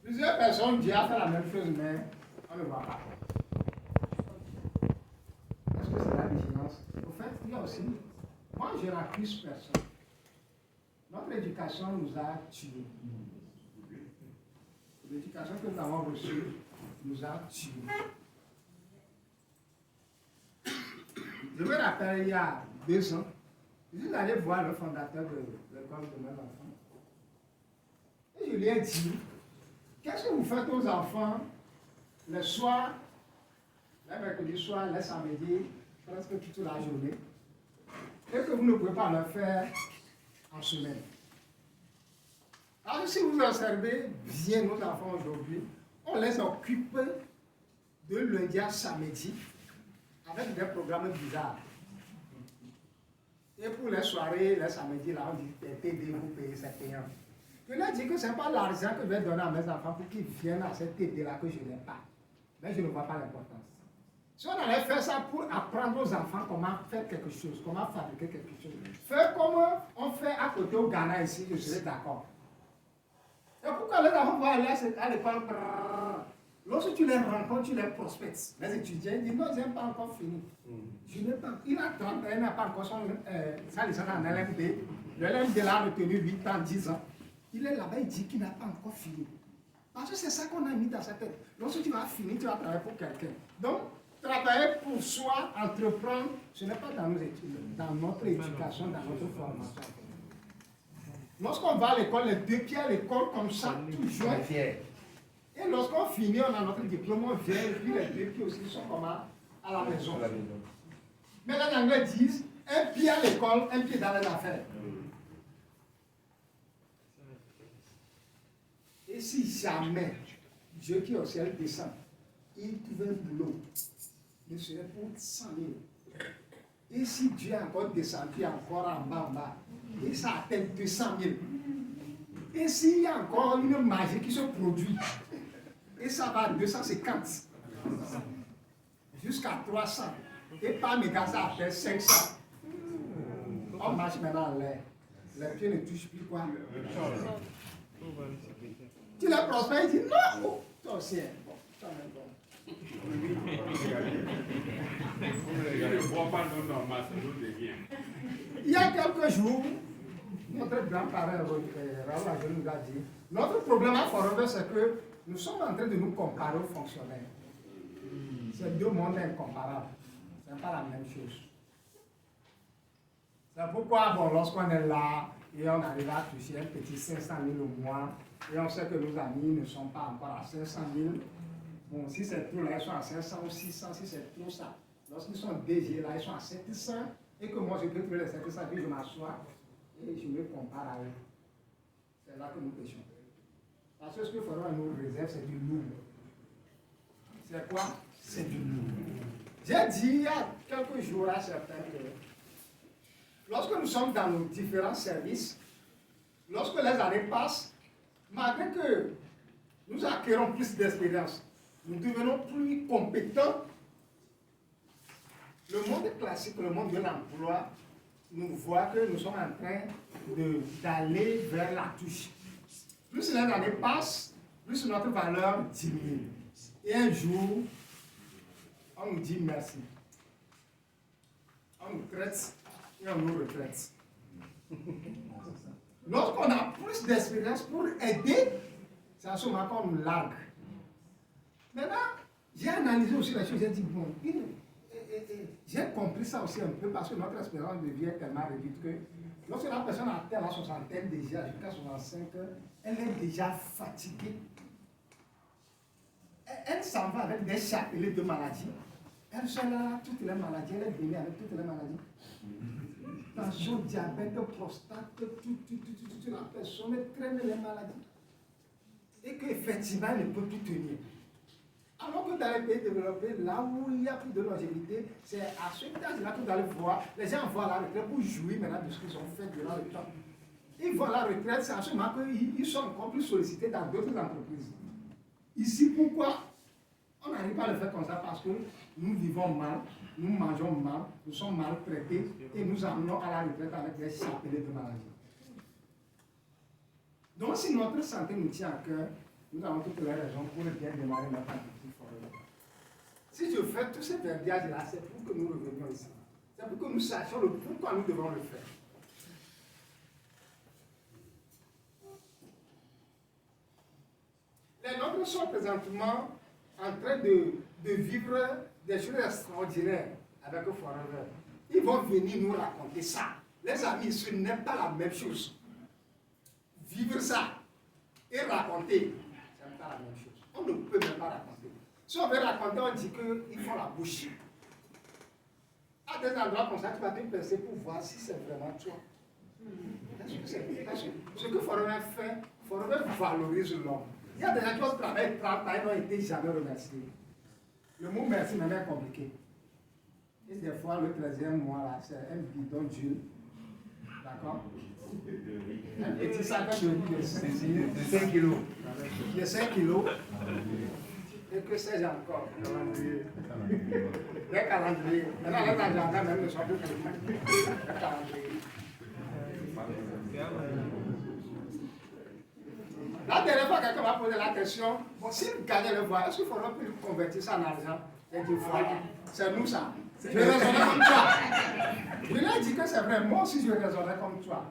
Plusieurs personnes disent faire la même chose, mais on ne voit pas. Est-ce que c'est la vigilance? Au fait, il y a aussi, moi je n'accuse personne. Notre éducation nous a tués. L'éducation que nous avons reçue nous a tués. Je me rappelle, il y a 2 ans, je suis allé voir le fondateur de l'école de mes enfants. Et je lui ai dit, qu'est-ce que vous faites aux enfants le soir, le mercredi soir, le samedi, presque toute la journée, et que vous ne pouvez pas le faire en semaine? Alors si vous observez bien nos enfants aujourd'hui, on les occupe de lundi à samedi avec des programmes bizarres. Et pour les soirées, les samedis, là, on dit TD, vous payez, c'est payant. Je leur dis que ce n'est pas l'argent que je vais donner à mes enfants pour qu'ils viennent à cette TD-là que je n'ai pas. Mais je ne vois pas l'importance. Si on allait faire ça pour apprendre aux enfants comment faire quelque chose, comment fabriquer quelque chose, faire comme on fait à côté au Ghana ici, je serais d'accord. Et pourquoi les enfants vont aller à l'école? Lorsque tu les rencontres, tu les prospectes. Les étudiants disent non, je n'ai pas encore fini. Je n'ai pas. Il a 30 ans, il n'a pas encore sa licence en LMD. Le LMD l'a retenu 8 ans, 10 ans. Il est là-bas, il dit qu'il n'a pas encore fini. Parce que c'est ça qu'on a mis dans sa tête. Lorsque tu vas finir, tu vas travailler pour quelqu'un. Donc, travailler pour soi, entreprendre, ce n'est pas dans nos études, dans notre éducation, dans notre formation. Lorsqu'on va à l'école, les 2 pieds à l'école comme ça, toujours. Et lorsqu'on finit, on a notre diplôme, on vient, et puis les 2 pieds aussi sont comment? À la maison. Mais les Anglais disent, un pied à l'école, un pied dans les affaires. Et si jamais Dieu qui est au ciel descend, il trouve un boulot, il serait pour 100 000. Et si Dieu est encore descendu encore en bas, et ça atteint 200 000. Et s'il y a encore une magie qui se produit, et ça va de 250 jusqu'à 300, et par méga ça atteint 500. On marche maintenant en l'air. Les pieds ne touchent plus quoi. Tu les prospères, il dit non, toi aussi, bon, toi même bon. Il y a quelques jours, notre grand-parent Raoul Ajou nous a dit, notre problème à Forover, c'est que nous sommes en train de nous comparer aux fonctionnaires. C'est 2 mondes incomparables. Ce n'est pas la même chose. C'est pourquoi, bon, lorsqu'on est là et on arrive à toucher un petit 500 000 au mois, et on sait que nos amis ne sont pas encore à 500 000, bon, si c'est trop là, ils sont à 500 ou 600, si c'est trop ça. Lorsqu'ils sont DG là, ils sont à 700, et que moi je peux trouver les 700, puis je m'assois et je me compare à eux. C'est là que nous pêchons. Parce que ce que Pharaon nous réserve, c'est du lourd. C'est quoi? C'est du lourd. J'ai dit il y a quelques jours à certains que lorsque nous sommes dans nos différents services, lorsque les années passent, malgré que nous acquérons plus d'expérience, nous devenons plus compétents, le monde classique, le monde de l'emploi, nous voit que nous sommes en train d'aller vers la touche. Plus les années passent, plus notre valeur diminue. Et un jour, on nous dit merci. On nous traite et on nous retraite. Lorsqu'on a plus d'expérience pour aider, c'est à ce moment qu'on nous largue. Maintenant, j'ai analysé aussi la chose, j'ai dit, bon, j'ai compris ça aussi un peu parce que notre espérance devient tellement réduite que lorsque la personne atteint la soixantaine déjà, jusqu'à 65 ans, elle est déjà fatiguée. Elle s'en va avec des chapelets de maladies. Elle se là, toutes les maladies, elle est venue avec toutes les maladies. Tension, diabète, prostate, tout, la personne traîne les maladies. Et qu'effectivement, elle ne peut plus tenir. Alors que dans les pays développés, là où il y a plus de longévité, c'est à ce âge-là que vous allez voir, les gens vont à la retraite pour jouir maintenant de ce qu'ils ont fait durant le temps. Ils vont à la retraite, c'est à ce moment qu'ils sont encore plus sollicités dans d'autres entreprises. Ici, pourquoi on n'arrive pas à le faire comme ça? Parce que nous vivons mal, nous mangeons mal, nous sommes mal traités et nous amenons à la retraite avec des chapelets de maladies. Donc, si notre santé nous tient à cœur, nous avons toutes les raisons pour bien démarrer notre activité forever. Si je fais tous ces verbiages-là, c'est pour que nous revenions ici. C'est pour que nous sachions le pourquoi nous devons le faire. Les nôtres sont présentement en train de vivre des choses extraordinaires avec le Forever. Ils vont venir nous raconter ça. Les amis, ce n'est pas la même chose. Vivre ça et raconter, ce n'est pas la même chose. On ne peut même pas raconter. Si on veut raconter, on dit qu'ils font la bouche. À des endroits comme ça, tu vas te penser pour voir si c'est vraiment toi. Ce que Forever fait, Forever valorise l'homme. Il y a des gens qui ont travaillé, n'ont été jamais remerciés. Le mot merci même est compliqué. Et des fois, le 13e mois, là, c'est un bidon d'huile. D'accord? Un petit sac de riz de 5 kilos. De 5 kilos. Et que sais-je encore? Les calendriers. Maintenant, les agendas même ne sont plus calendriers. Les calendriers. La dernière fois, quelqu'un m'a posé la question, bon, s'il gagnait le voix, est-ce qu'il faudrait plus convertir ça en argent? Il dit, voilà, c'est nous ça. Je raisonnais comme toi. Je lui ai dit que c'est vrai, moi aussi je raisonnais comme toi.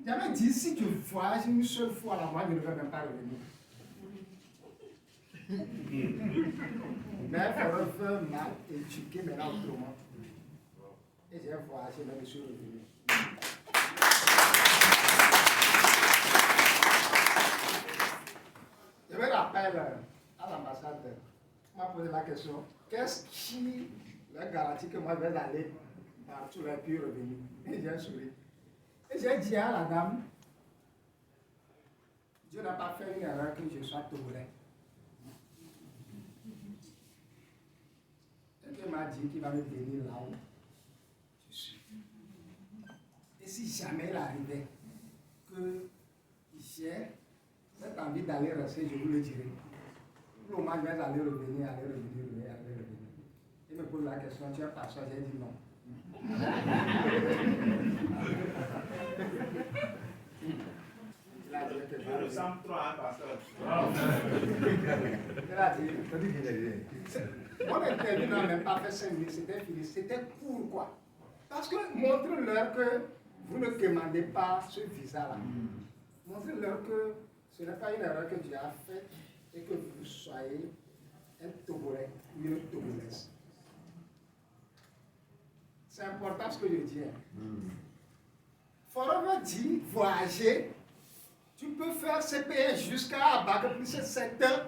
J'avais dit, si tu voyages une seule fois là, moi je ne vais même pas revenir. Mais il faudrait faire mal éduquer maintenant autrement. Et j'ai voyagé, mais je suis revenu. Je me rappelle à l'ambassade, on m'a posé la question, qu'est-ce qui leur garantit que moi je vais aller partout et puis revenir? Et j'ai souri. Et j'ai dit à la dame, Dieu n'a pas fait une erreur que je sois togolais. Et il m'a dit qu'il va me venir là où je suis. Et si jamais il arrivait que j'ai cette envie d'aller rester, je vous le dirai. Pour le moment, je vais aller revenir. Il me pose la question, tu es pasteur? J'ai dit non. Il a dit que je le sens trop, hein, pasteur. Il a dit. Mon interview n'a même pas fait 5 minutes, c'était fini. C'était court, quoi. Parce que montre-leur que vous ne demandez pas ce visa-là. Montre-leur que ce n'est pas une erreur que Dieu a faite et que vous soyez un Togolais ou une Togolaise. C'est important ce que je dis. Forever dit, voyager, tu peux faire CPS jusqu'à Abaka plus de 7 ans.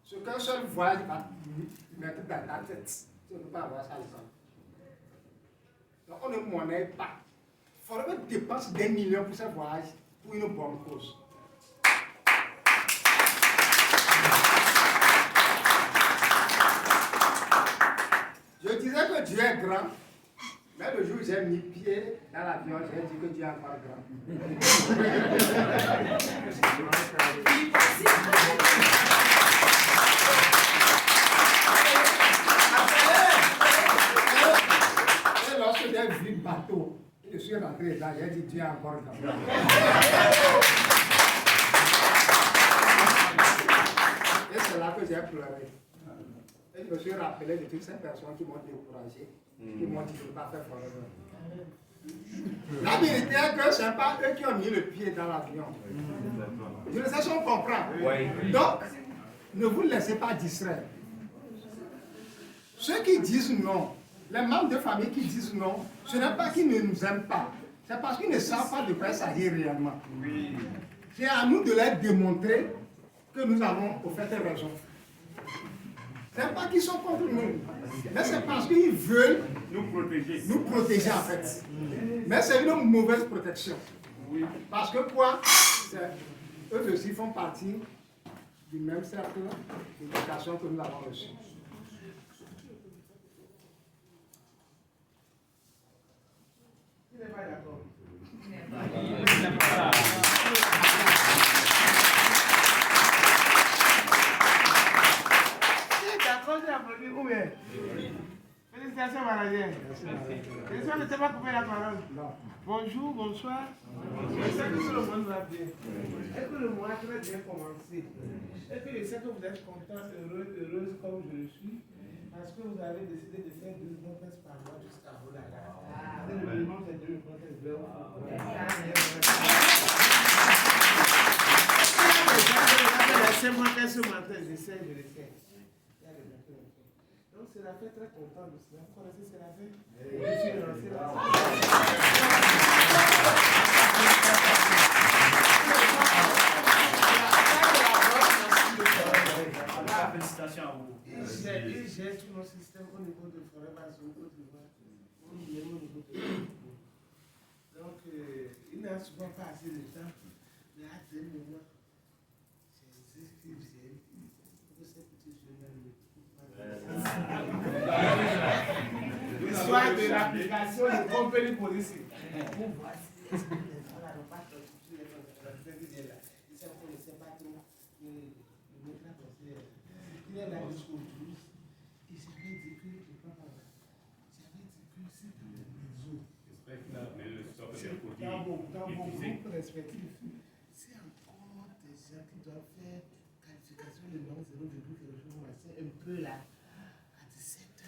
Ce qu'un seul voyage va mettre dans ta tête. Tu ne peux pas avoir ça ensemble. Donc on ne monnaie pas. Forever dépense des millions pour ce voyage pour une bonne cause. Je disais que Dieu est grand, mais le jour où j'ai mis pied dans l'avion, j'ai dit que Dieu est encore grand. Et lorsque j'ai vu le bateau, je suis rentré là, j'ai dit Dieu est encore grand. Et c'est là que j'ai pleuré. Et je me suis rappelé de toutes ces personnes qui m'ont découragé, qui m'ont dit que je ne peux pas faire Forever. La vérité est que ce n'est pas eux qui ont mis le pied dans l'avion. Je ne sais si on comprend. Donc, ne vous laissez pas distraire. Ceux qui disent non, les membres de famille qui disent non, ce n'est pas qu'ils ne nous aiment pas. C'est parce qu'ils ne savent pas de quoi il s'agit réellement. C'est à nous de leur démontrer que nous avons au fait raison. Ce n'est pas qu'ils sont contre nous, mais c'est parce qu'ils veulent nous protéger en fait. Mais c'est une mauvaise protection. Parce que quoi? Eux aussi font partie du même cercle d'éducation que nous avons reçu. Il n'est pas d'accord. Félicitations monsieur manager. Monsieur ne t'ai pas coupé la parole. Non. Bonjour, bonsoir. Je sais que tout le monde va bien. Et que le mois a très bien commencé. Et que je sais que vous êtes content, heureuse comme je le suis. Parce que vous avez décidé de faire 2 reportages par mois jusqu'à Bolala. C'est le minimum de 2 reportages. Laissez-moi faire ce matin, j'essaie, je l'essaie. Donc c'est la fête très contente de cela. Vous connaissez c'est la fête? Je suis lancé là. Félicitations à vous. Il gère tout nos systèmes au niveau de Forever Zone Côte d'Ivoire. Au niveau de Côte. Donc, il n'a souvent pas assez de temps. Mais à des moments, j'ai ce que j'ai. Pour ces petits jeunes l'histoire de l'application de Company Police. Pour voir si les gens n'ont pas constitué les gens là. Ils ne connaissaient pas trop le mot là. Il est là jusqu'au 12. Et j'avais dit que le papa là, j'avais dit que c'est dans le réseau. Dans vos groupes respectifs, c'est encore des gens qui doivent faire qualification de langue 0, quelque chose, c'est un peu là. À 17h,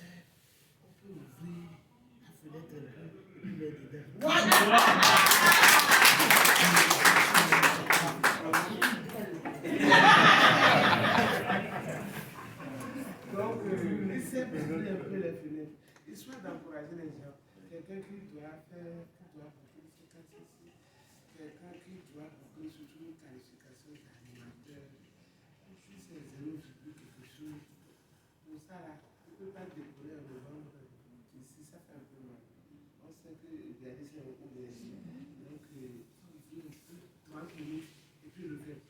on peut ouvrir la fenêtre un peu et puis mettre dedans. Donc, laissez ouvrir un peu les fenêtres. Histoire d'encourager les gens. Quelqu'un qui doit faire, quelqu'un qui doit boucler surtout une qualification d'animateur. Si c'est 0, quelque chose. Pour ça, là, on ne peut pas décoller en novembre. Ici, ça fait un peu mal. On sait que regarder, c'est un peu de. Donc, il faut 30 minutes et puis le faire.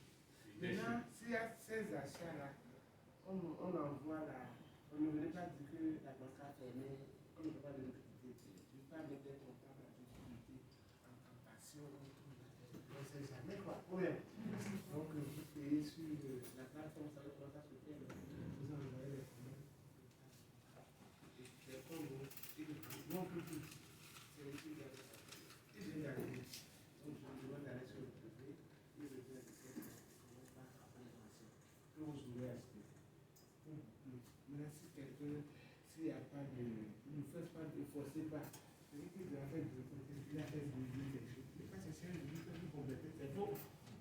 Maintenant, s'il y a ces achats-là, on envoie là. On ne venait pas dire que la banque a fermé. On ne peut pas donner de liquidité. Je ne peux pas mettre des comptables à liquidité en tentation. On ne sait jamais quoi. Donc, vous payez sur la plateforme, ça va commencer à se faire. Vous envoyez les commandes. Les comptes, non plus tout. C'est les trucs là. Et j'ai gagné. Donc, je me demande d'aller sur le privé. Et je vais essayer de commencer par la prévention. Que vous jouez à ce que. Maintenant, si quelqu'un, s'il n'y a pas de. Ne faites pas, ne forcez pas. Celui qui doit faire du côté, il a fait du quelque chose. Il ne faut pas chercher un livre que vous complétez, c'est faux.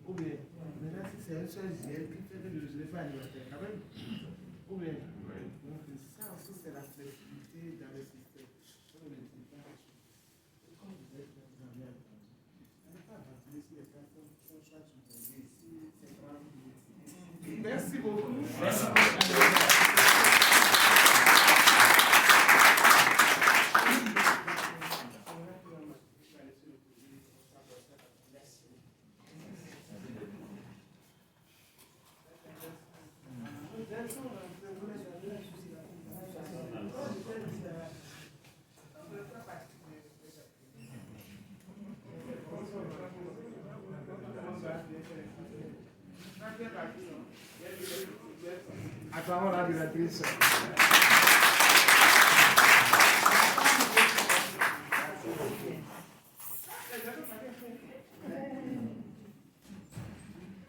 Ou bien, maintenant, si c'est un seul GL qui fait que je ne vais pas alimentaire, quand même. Ou bien, donc ça aussi, c'est la flexibilité dans le système. On ne dit pas. Comme vous êtes dans la merde, on ne va pas avancer si les personnes sont soit subventionnées ici, c'est vraiment. Merci beaucoup. Merci beaucoup. Acclamons la directrice.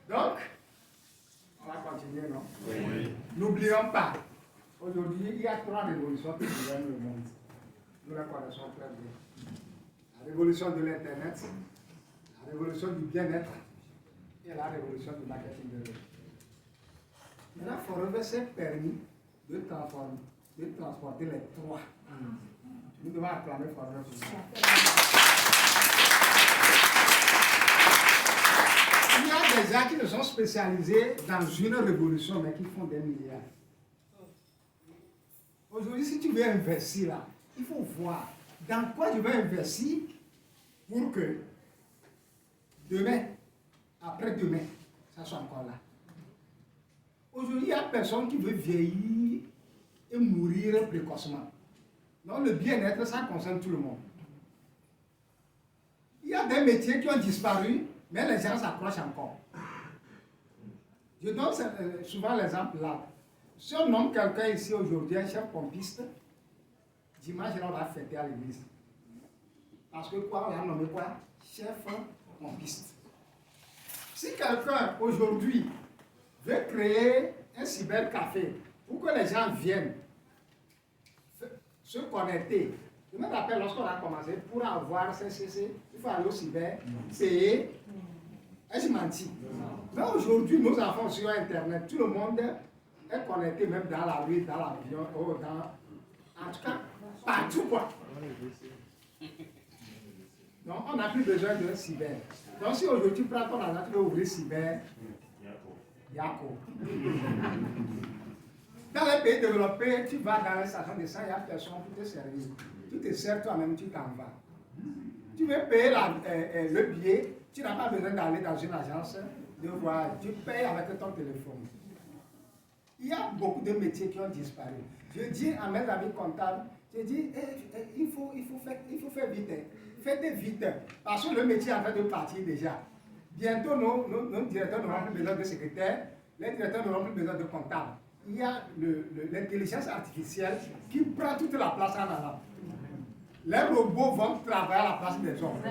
Donc, on va continuer, non? Oui. N'oublions pas, aujourd'hui, il y a 3 révolutions qui gouvernent le monde. Nous la connaissons très bien. La révolution de l'Internet, la révolution du bien-être et la révolution du marketing de l'eau. Maintenant, Forever s'est permis de transporter les 3. Nous devons acclamer Forever pour ça. Il y a des gens qui ne sont spécialisés dans une révolution, mais qui font des milliards. Aujourd'hui, si tu veux investir là, il faut voir dans quoi je vais investir pour que demain, après-demain, ça soit encore là. Aujourd'hui, il n'y a personne qui veut vieillir et mourir précocement. Donc, le bien-être, ça concerne tout le monde. Il y a des métiers qui ont disparu, mais les gens s'accrochent encore. Je donne souvent l'exemple là. Si on nomme quelqu'un ici aujourd'hui un chef pompiste, Dimanche, là, on va fêter à l'église. Parce que quoi, on l'a nommé quoi? Chef en piste. Si quelqu'un aujourd'hui veut créer un cybercafé pour que les gens viennent se connecter, je me rappelle lorsqu'on a commencé, pour avoir CCC, il faut aller au cyber, payer. Est-ce menti? Mais aujourd'hui, nos enfants sur Internet, tout le monde est connecté, même dans la rue, dans l'avion, en tout cas, partout quoi. Donc, on n'a plus besoin de cyber. Donc, si aujourd'hui tu prends ton argent, tu veux ouvrir cyber, Yako. Dans les pays développés, tu vas dans les stations de sang, il y a personne pour te servir. Tu te sers toi-même, tu t'en vas. Tu veux payer le billet, tu n'as pas besoin d'aller dans une agence de voyage. Tu payes avec ton téléphone. Il y a beaucoup de métiers qui ont disparu. Je dis à mes amis comptables, je dis, il faut faire vite. Faites vite. Parce que le métier est en train de partir déjà. Bientôt, nos directeurs n'auront plus besoin de secrétaires, les directeurs n'auront plus besoin de comptables. Il y a l'intelligence artificielle qui prend toute la place en avant. Les robots vont travailler à la place des hommes.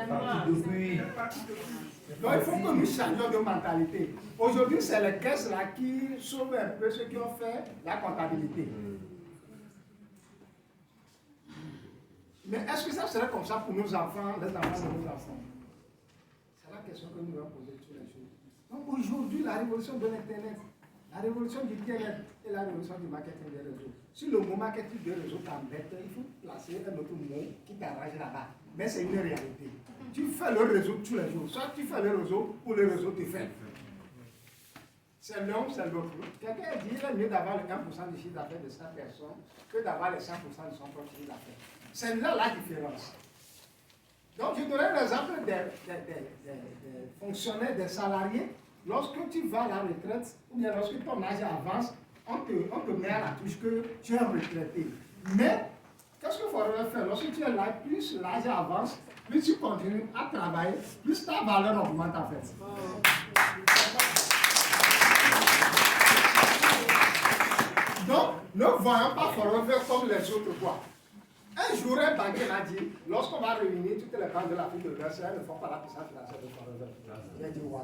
Donc il faut que nous changions de mentalité. Aujourd'hui, c'est les caisses là qui sauvent un peu ceux qui ont fait la comptabilité. Mais est-ce que ça serait comme ça pour nos enfants, les enfants de nos enfants? C'est la question que nous devons poser tous les jours. Donc aujourd'hui, la révolution de l'Internet, la révolution du bien-être et la révolution du marketing des réseaux. Si le mot marketing des réseaux t'embête, il faut placer un autre mot qui t'arrange là-bas. Mais c'est une réalité. Tu fais le réseau tous les jours. Soit tu fais le réseau ou le réseau te fait. C'est l'un, c'est l'autre. Quelqu'un dit qu'il est mieux d'avoir le 1% du chiffre d'affaires de sa personne que d'avoir les 100% de son propre chiffre d'affaires. C'est là la différence. Donc, je donnerai l'exemple des fonctionnaires, des salariés. Lorsque tu vas à la retraite, ou bien lorsque ton âge avance, on te met à la touche que tu es retraité. Mais, qu'est-ce qu'il faudrait faire? Lorsque tu es là, plus l'âge avance, plus tu continues à travailler, plus ta valeur augmente en fait. Donc, ne voyons pas Forever comme les autres quoi. Un jour, un banquier m'a dit, lorsqu'on va réunir toutes les banques de l'Afrique de l'Ouest, elles ne font pas la puissance financière de Forever. J'ai dit, ouais.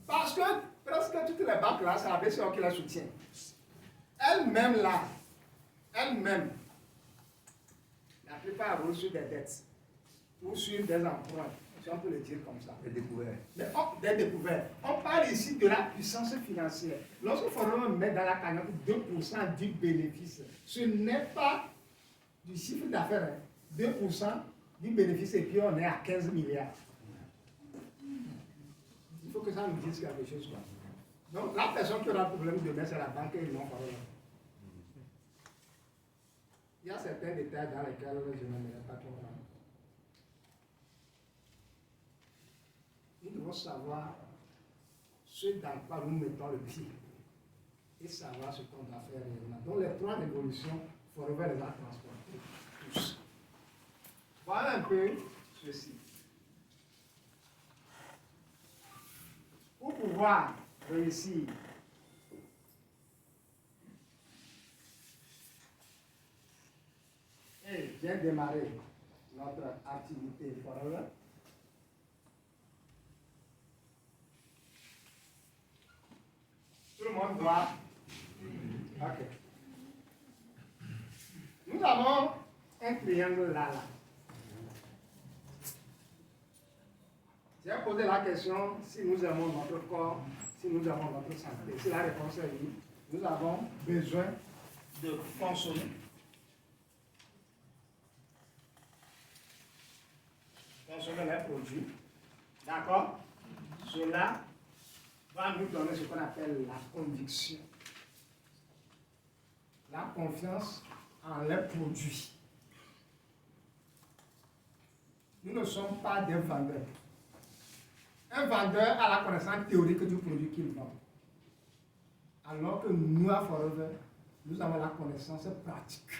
Parce que presque toutes les banques là, c'est la BCE qui la soutient. Elle-même là, elle-même, la plupart ont reçu des dettes ou sur des emprunts, si on peut le dire comme ça. Des découvertes. Mais des découvertes. On parle ici de la puissance financière. Lorsque Forever met dans la cagnotte 2% du bénéfice, ce n'est pas du chiffre d'affaires, 2% du bénéfice et puis on est à 15 milliards. Il faut que ça nous dise quelque chose. Quoi. Donc la personne qui aura le problème demain, c'est la banque et non Forever. Il y a certains détails dans lesquels je n'aimerais pas trop rentrer. Nous devons savoir ce dans quoi nous mettons le pied et savoir ce qu'on doit faire réellement. Donc les trois révolutions, Forever les a transportés tous. Voilà un peu ceci. Pour pouvoir réussir et bien démarrer notre activité Forever, tout le monde doit. Ok. Nous avons un triangle là. J'ai posé la question si nous aimons notre corps, si nous aimons notre santé. Si la réponse est oui, nous avons besoin de consommer. Consommer les produits. D'accord? Cela va nous donner ce qu'on appelle la conviction. La confiance en les produits. Nous ne sommes pas des vendeurs. Un vendeur a la connaissance théorique du produit qu'il vend. Alors que nous, à Forever, nous avons la connaissance pratique.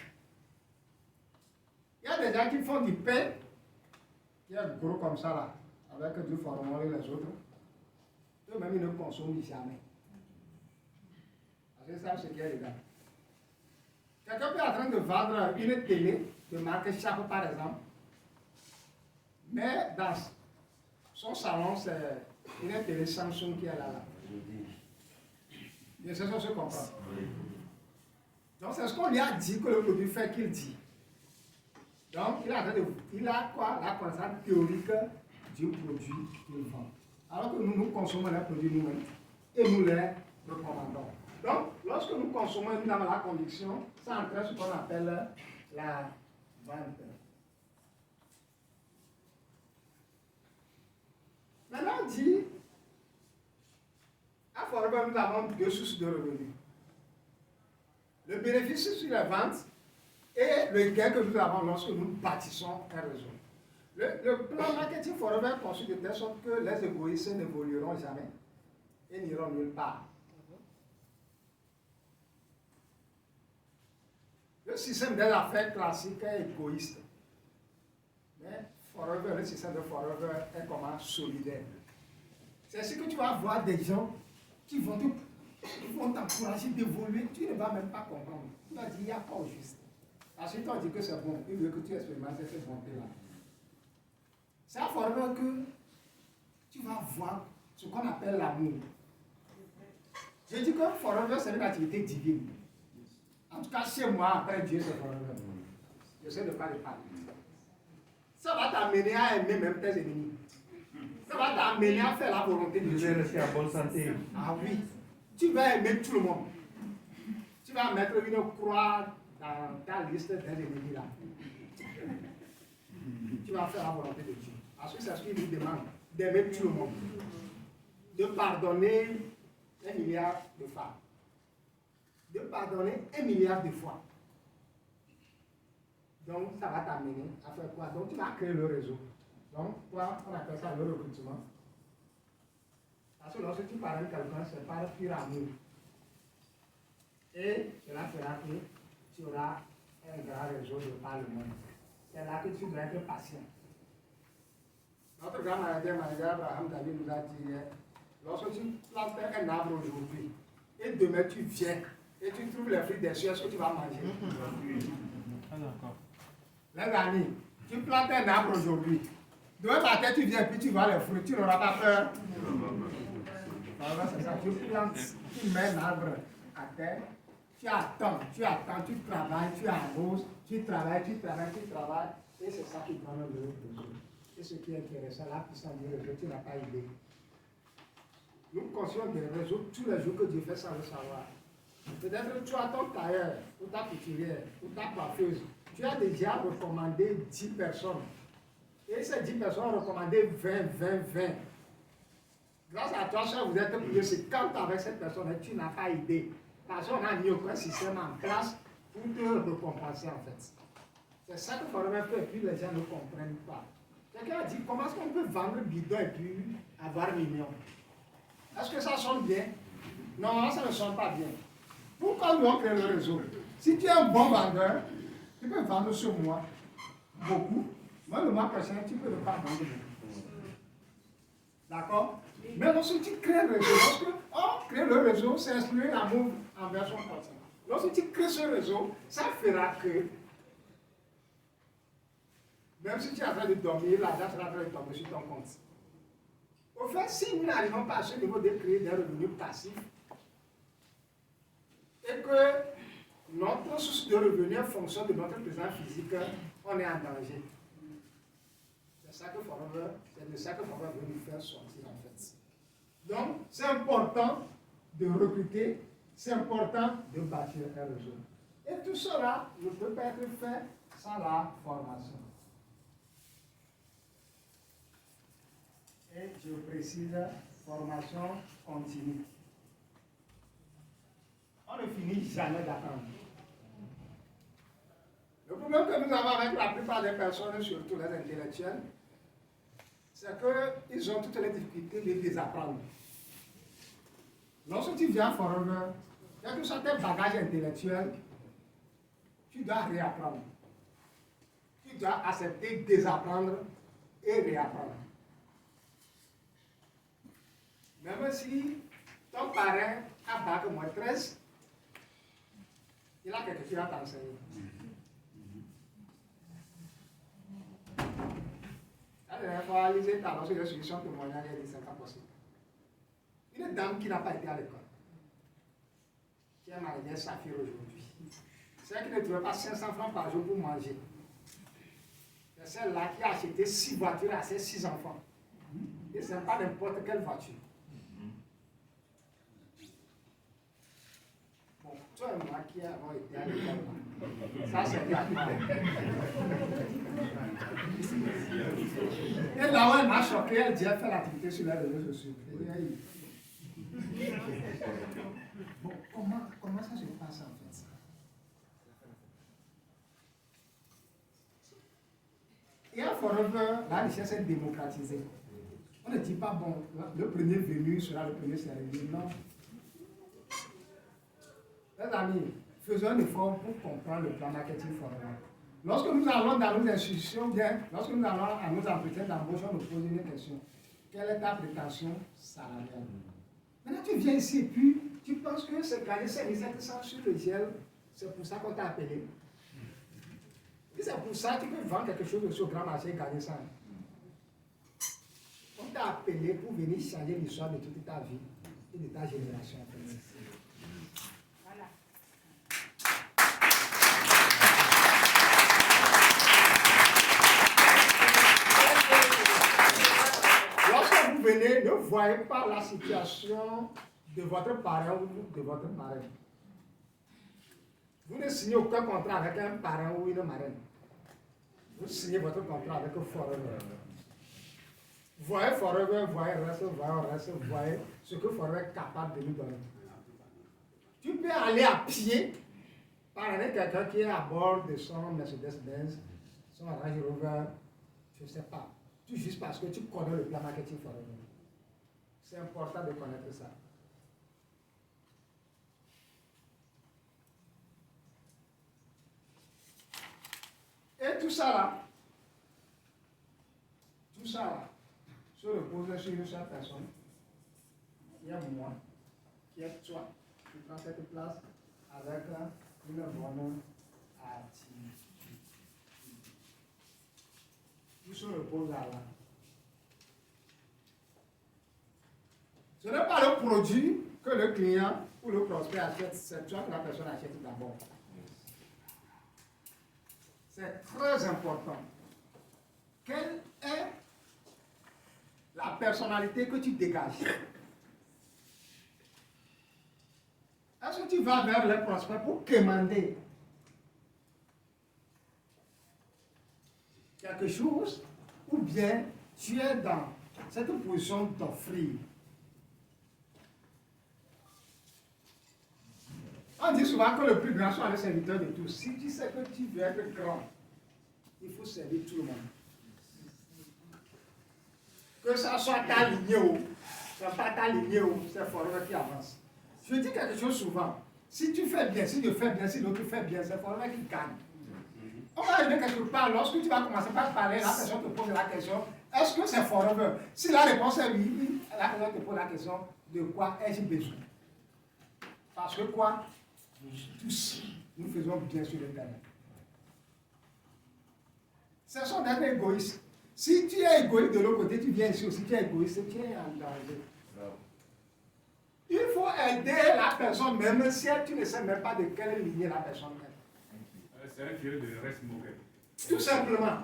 Il y a des gens qui font du pain, qui est gros comme ça là, avec du formol et les autres. Eux-mêmes, ils ne consomment jamais. Parce que ça, c'est ce qu'il y a dedans. Quelqu'un peut être en train de vendre une télé de marque Sharp par exemple, mais dans son salon, c'est une télé Samsung qui est là. Et c'est ça que je comprends. Donc c'est ce qu'on lui a dit que le produit fait qu'il dit. Donc il a quoi? La connaissance théorique du produit qu'il vend. Alors que nous consommons les produits nous-mêmes et nous les recommandons. Donc, lorsque nous consommons, nous avons la conviction, ça entraîne ce qu'on appelle la vente. Maintenant, on dit, à Forever, nous avons deux sources de revenus. Le bénéfice sur la vente et le gain que nous avons lorsque nous bâtissons un réseau. Le plan marketing Forever est conçu de telle sorte que les égoïstes n'évolueront jamais et n'iront nulle part. Le système des affaires classique est égoïste. Mais Forever, le système de Forever est comment solidaire. C'est ce que tu vas voir des gens qui vont t'encourager d'évoluer, tu ne vas même pas comprendre. Tu vas dire, il n'y a pas au juste. Ensuite, on dit que c'est bon, il veut que tu expérimentes cette bonté-là. C'est à Forever que tu vas voir ce qu'on appelle l'amour. Je dis que Forever, c'est une activité divine. En tout cas, chez moi, après Dieu, c'est Forever. Je sais de quoi je parle. Ça va t'amener à aimer même tes ennemis. Ça va t'amener à faire la volonté de Dieu. Je vais rester en bonne santé. Ah oui. Tu vas aimer tout le monde. Tu vas mettre une croix dans ta liste des ennemis là. Tu vas faire la volonté de Dieu. Parce que c'est ce qu'il nous demande, d'aimer tout le monde. De pardonner 1 milliard de femmes. De pardonner 1 milliard de fois. Donc, ça va t'amener à faire quoi? Donc, tu vas créer le réseau. Donc, quoi, on appelle ça le recrutement. Parce que lorsque tu parles de quelqu'un, c'est par pur amour. Et cela fera que tu auras un grand réseau de par le monde. C'est là que tu dois être patient. Notre grand manager Abraham David nous a dit hier, lorsque tu plantes un arbre aujourd'hui, et demain tu viens, et tu trouves les fruits des cieux, est-ce que tu vas manger? Les amis, tu plantes un arbre aujourd'hui, demain matin tu viens, puis tu vois les fruits, tu n'auras pas peur. C'est ça, tu plantes, tu mets un arbre à terre, tu attends, tu travailles, tu arroses, tu travailles, et c'est ça qui donne le réseau. Et ce qui est intéressant, la puissance du réseau, tu n'as pas idée. Nous construisons des réseaux tous les jours que Dieu fait sans le savoir. Peut-être que tu as ton tailleur, ou ta couturière, ou ta coiffeuse, tu as déjà recommandé 10 personnes. Et ces 10 personnes ont recommandé 20. Grâce à toi, cher, vous êtes plus de 50 avec cette personne et tu n'as pas idée. Parce qu'on n'a mis aucun système en place pour te récompenser en fait. C'est ça que Forever fait et puis les gens ne comprennent pas. Quelqu'un a dit, comment est-ce qu'on peut vendre bidon et puis avoir million? Est-ce que ça sonne bien? Non, ça ne sonne pas bien. Pourquoi nous on crée le réseau? Si tu es un bon vendeur, tu peux vendre sur moi beaucoup. Moi, le mois prochain, tu peux ne pas vendre beaucoup. D'accord? Mais lorsque tu crées le réseau, lorsque on crée le réseau, c'est inspirer l'amour envers son prochain. Lorsque tu crées ce réseau, ça fera que, même si tu es en train de dormir, l'argent sera en train de tomber sur ton compte. Au fait, si nous n'arrivons pas à ce niveau de créer des revenus passifs, et que notre source de revenus en fonction de notre présence physique, on est en danger. C'est ça que Forever, c'est de ça que Forever veut nous faire sortir en fait. Donc, c'est important de recruter, c'est important de bâtir un réseau. Et tout cela ne peut pas être fait sans la formation. Et je précise, formation continue. On ne finit jamais d'apprendre. Le problème que nous avons avec la plupart des personnes, surtout les intellectuels, c'est qu'ils ont toutes les difficultés de désapprendre. Lorsque tu viens à Forever, quel que soit tes bagages intellectuels, tu dois réapprendre. Tu dois accepter désapprendre et réapprendre. Même si ton parrain a bac -13, Il a quelque chose à t'enseigner. La dernière fois, Lisée t'a annoncé une solution témoignage, elle dit c'est pas possible. Une dame qui n'a pas été à l'école, qui a marié sa fille aujourd'hui, c'est elle qui ne trouvait pas 500 francs par jour pour manger. C'est celle-là qui a acheté 6 voitures à ses 6 enfants. Et ce n'est pas n'importe quelle voiture. Bon, toi et moi qui avons été à l'école, ça c'est bien. Et là où elle m'a choqué, elle dit elle fait l'activité sur les réseaux sociaux. Bon, comment ça se passe en fait ça? Et à Forever, la richesse est démocratisée. On ne dit pas, bon, le premier venu sera le premier servi. Non. Les amis, faisons un effort pour comprendre le plan marketing Forever. Lorsque nous allons dans nos institutions, bien, lorsque nous allons à nos entretiens d'embauche, on nous pose une question. Quelle est ta prétention salariale? Maintenant, tu viens ici et puis tu penses que c'est gagner 500 sur le gel, c'est pour ça qu'on t'a appelé. Et c'est pour ça que tu peux vendre quelque chose au grand marché et gagner ça. On t'a appelé pour venir changer l'histoire de toute ta vie et de ta génération. Voilà. Lorsque vous venez, ne voyez pas la situation de votre parent ou de votre marraine. Vous ne signez aucun contrat avec un parent ou une marraine. Vous signez votre contrat avec Forever. Voyez Forever, voyez reste, voyez ce que Forever est capable de nous donner. Tu peux aller à pied, parler avec quelqu'un qui est à bord de son Mercedes-Benz, son Range Rover, je ne sais pas. Tout juste parce que tu connais le plan marketing Forever. C'est important de connaître ça. Et tout ça là, se repose sur une seule personne. Il y a moi, qui est toi, qui prend cette place avec une bonne attitude. Tout se repose là. Ce n'est pas le produit que le client ou le prospect achète, c'est toi que la personne achète d'abord. C'est très important. Quelle est la personnalité que tu dégages? Est-ce que tu vas vers les prospects pour commander quelque chose ou bien tu es dans cette position d'offrir? On dit souvent que le plus grand soit le serviteur de tous. Si tu sais que tu veux être grand, il faut servir tout le monde. Que ça soit ta lignée ou c'est pas ta lignée ou c'est Forever qui avance. Je dis quelque chose souvent. Si tu fais bien, si je fais bien, si l'autre fait bien, c'est Forever qui gagne. On va arriver quelque part, lorsque tu vas commencer par parler, la personne te pose la question, est-ce que c'est Forever? Si la réponse est oui, la personne te pose la question, de quoi ai-je besoin? Parce que quoi? Tous, nous faisons bien sur le terrain. Ce sont d'être égoïstes. Si tu es égoïste de l'autre côté, tu viens ici aussi, tu es égoïste, tu es en danger. Il faut aider la personne, même si tu ne sais même pas de quelle lignée la personne est. C'est un vieux de reste mauvais. Tout simplement.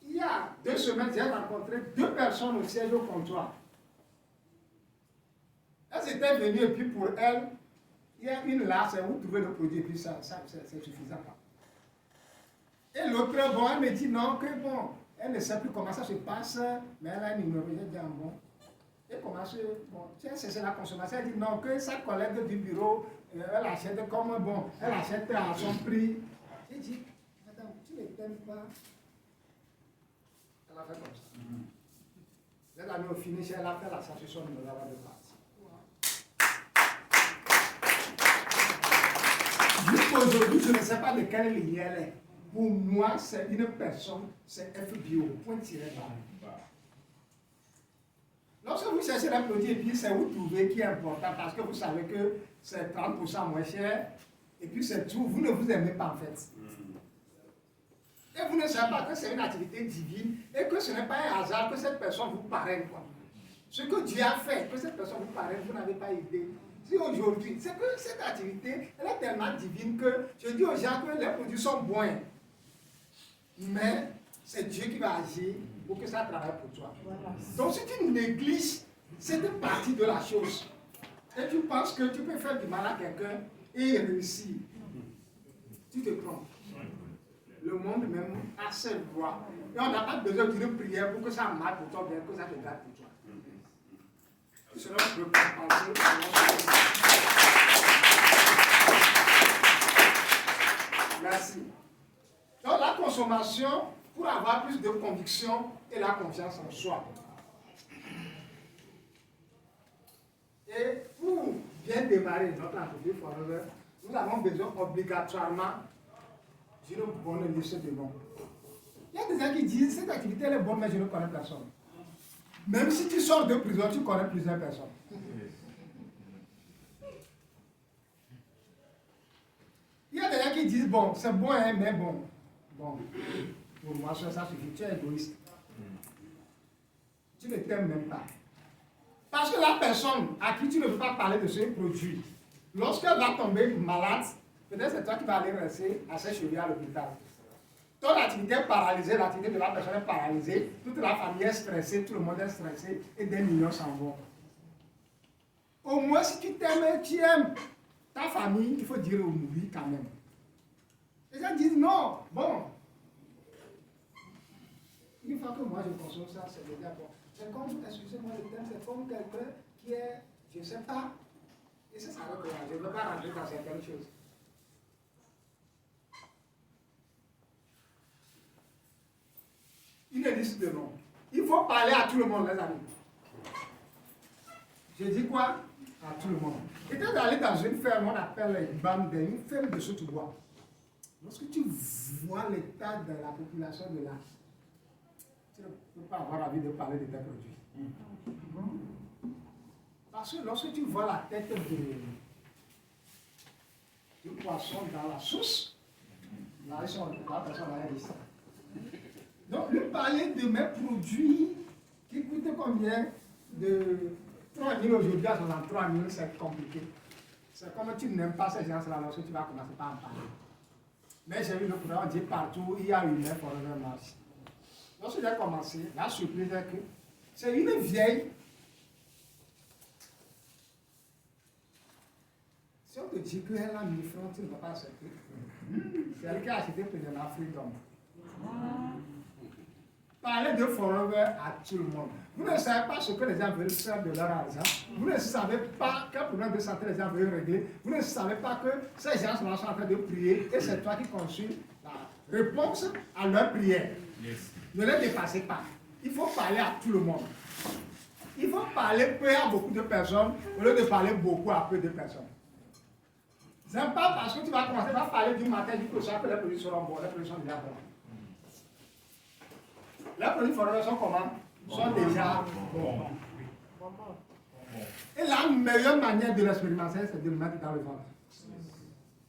Il y a 2 semaines, j'ai rencontré 2 personnes au siège au comptoir. Elles étaient venues et puis pour elles, il y a une là, c'est où trouver le produit et puis ça c'est suffisant. Et l'autre, bon, elle me dit non, que bon, elle ne sait plus comment ça se passe, mais elle a un numéro, j'ai dit bon. Et comment bon, tiens, c'est la consommation, elle dit non, que sa collègue du bureau, elle achète comme bon, elle achète à son prix. J'ai dit, madame, tu ne t'aimes pas. Elle a fait comme ça. Elle a mis au finish, elle a fait la sensation de numéro avant de partir. Jusqu'aujourd'hui, je ne sais pas de quelle ligne elle est. Pour moi, c'est une personne, c'est FBO, point tiré barre. Lorsque vous vous cherchez un produit et puis c'est vous trouvez qui est important parce que vous savez que c'est 30% moins cher et puis c'est tout, vous ne vous aimez pas en fait. Et vous ne savez pas que c'est une activité divine et que ce n'est pas un hasard que cette personne vous parraine. Quoi. Ce que Dieu a fait, que cette personne vous parraine, vous n'avez pas idée. Si aujourd'hui, c'est que cette activité, elle est tellement divine que je dis aux gens que les produits sont bons. Mais c'est Dieu qui va agir pour que ça travaille pour toi. Voilà. Donc si tu négliges cette partie de la chose et tu penses que tu peux faire du mal à quelqu'un et réussir, tu te trompes. Le monde même a cette voix. Et on n'a pas besoin d'une prière pour que ça marche pour toi, bien que ça te garde pour toi. Cela peut penser. Merci. Donc la consommation, pour avoir plus de conviction et la confiance en soi. Et pour bien démarrer notre entreprise Forever, nous avons besoin obligatoirement d'une bonne liste de noms. Il y a des gens qui disent cette activité elle est bonne, mais je ne connais personne. Même si tu sors de prison, tu connais plusieurs personnes. Il y a des gens qui disent bon, c'est bon, hein, mais bon. Bon, pour moi, ça suffit. Tu es égoïste. Tu ne t'aimes même pas. Parce que la personne à qui tu ne veux pas parler de ce produit, lorsqu'elle va tomber malade, peut-être c'est toi qui vas aller rester à ses chevilles à l'hôpital. Ton activité est paralysée, l'activité de la personne est paralysée, toute la famille est stressée, tout le monde est stressé et des millions s'en vont. Au moins, si tu t'aimes, tu aimes ta famille, il faut dire oui quand même. Les gens disent non, bon. Une fois que moi je consomme ça, c'est déjà bon. C'est comme, excusez-moi le terme, c'est comme quelqu'un qui est, je ne sais pas, et ça veut que je ne veux pas rentrer dans certaines choses. Une liste de noms. Il faut parler à tout le monde, les amis. Je dis quoi? À tout le monde. Et quand d'aller dans une ferme, on appelle une ferme de saute-bois. Lorsque tu vois l'état de la population de là, tu ne peux pas avoir envie de parler de tes produits. Parce que lorsque tu vois la tête du poisson dans la source, la personne va dire ça. Donc, lui parler de mes produits qui coûtent combien? De 3 000 aujourd'hui à 63 000, c'est compliqué. C'est comme tu n'aimes pas ces gens-là lorsque tu vas commencer par en parler. Mais j'ai vu le programme, on dit partout, il y a une Forever marche. Lorsque j'ai commencé, la surprise est que c'est une vieille. Si on te dit qu'elle a 1000 francs, tu ne vas pas accepter. C'est elle qui a acheté Pédéna Freedom. Parlez de Forever à tout le monde. Vous ne savez pas ce que les gens veulent faire de leur argent. Vous ne savez pas quel problème de santé les gens veulent régler. Vous ne savez pas que ces gens sont en train de prier et c'est toi qui consultes la réponse à leur prière. Yes. Ne les dépassez pas. Il faut parler à tout le monde. Il faut parler peu à beaucoup de personnes au lieu de parler beaucoup à peu de personnes. Ce n'est pas parce que tu vas commencer à parler du matin jusqu'au soir que les produits seront bons. Les produits sont déjà bons. Les produits Forever sont comment? Sont déjà bons. Et la meilleure manière de l'expérimenter, c'est de le mettre dans le ventre.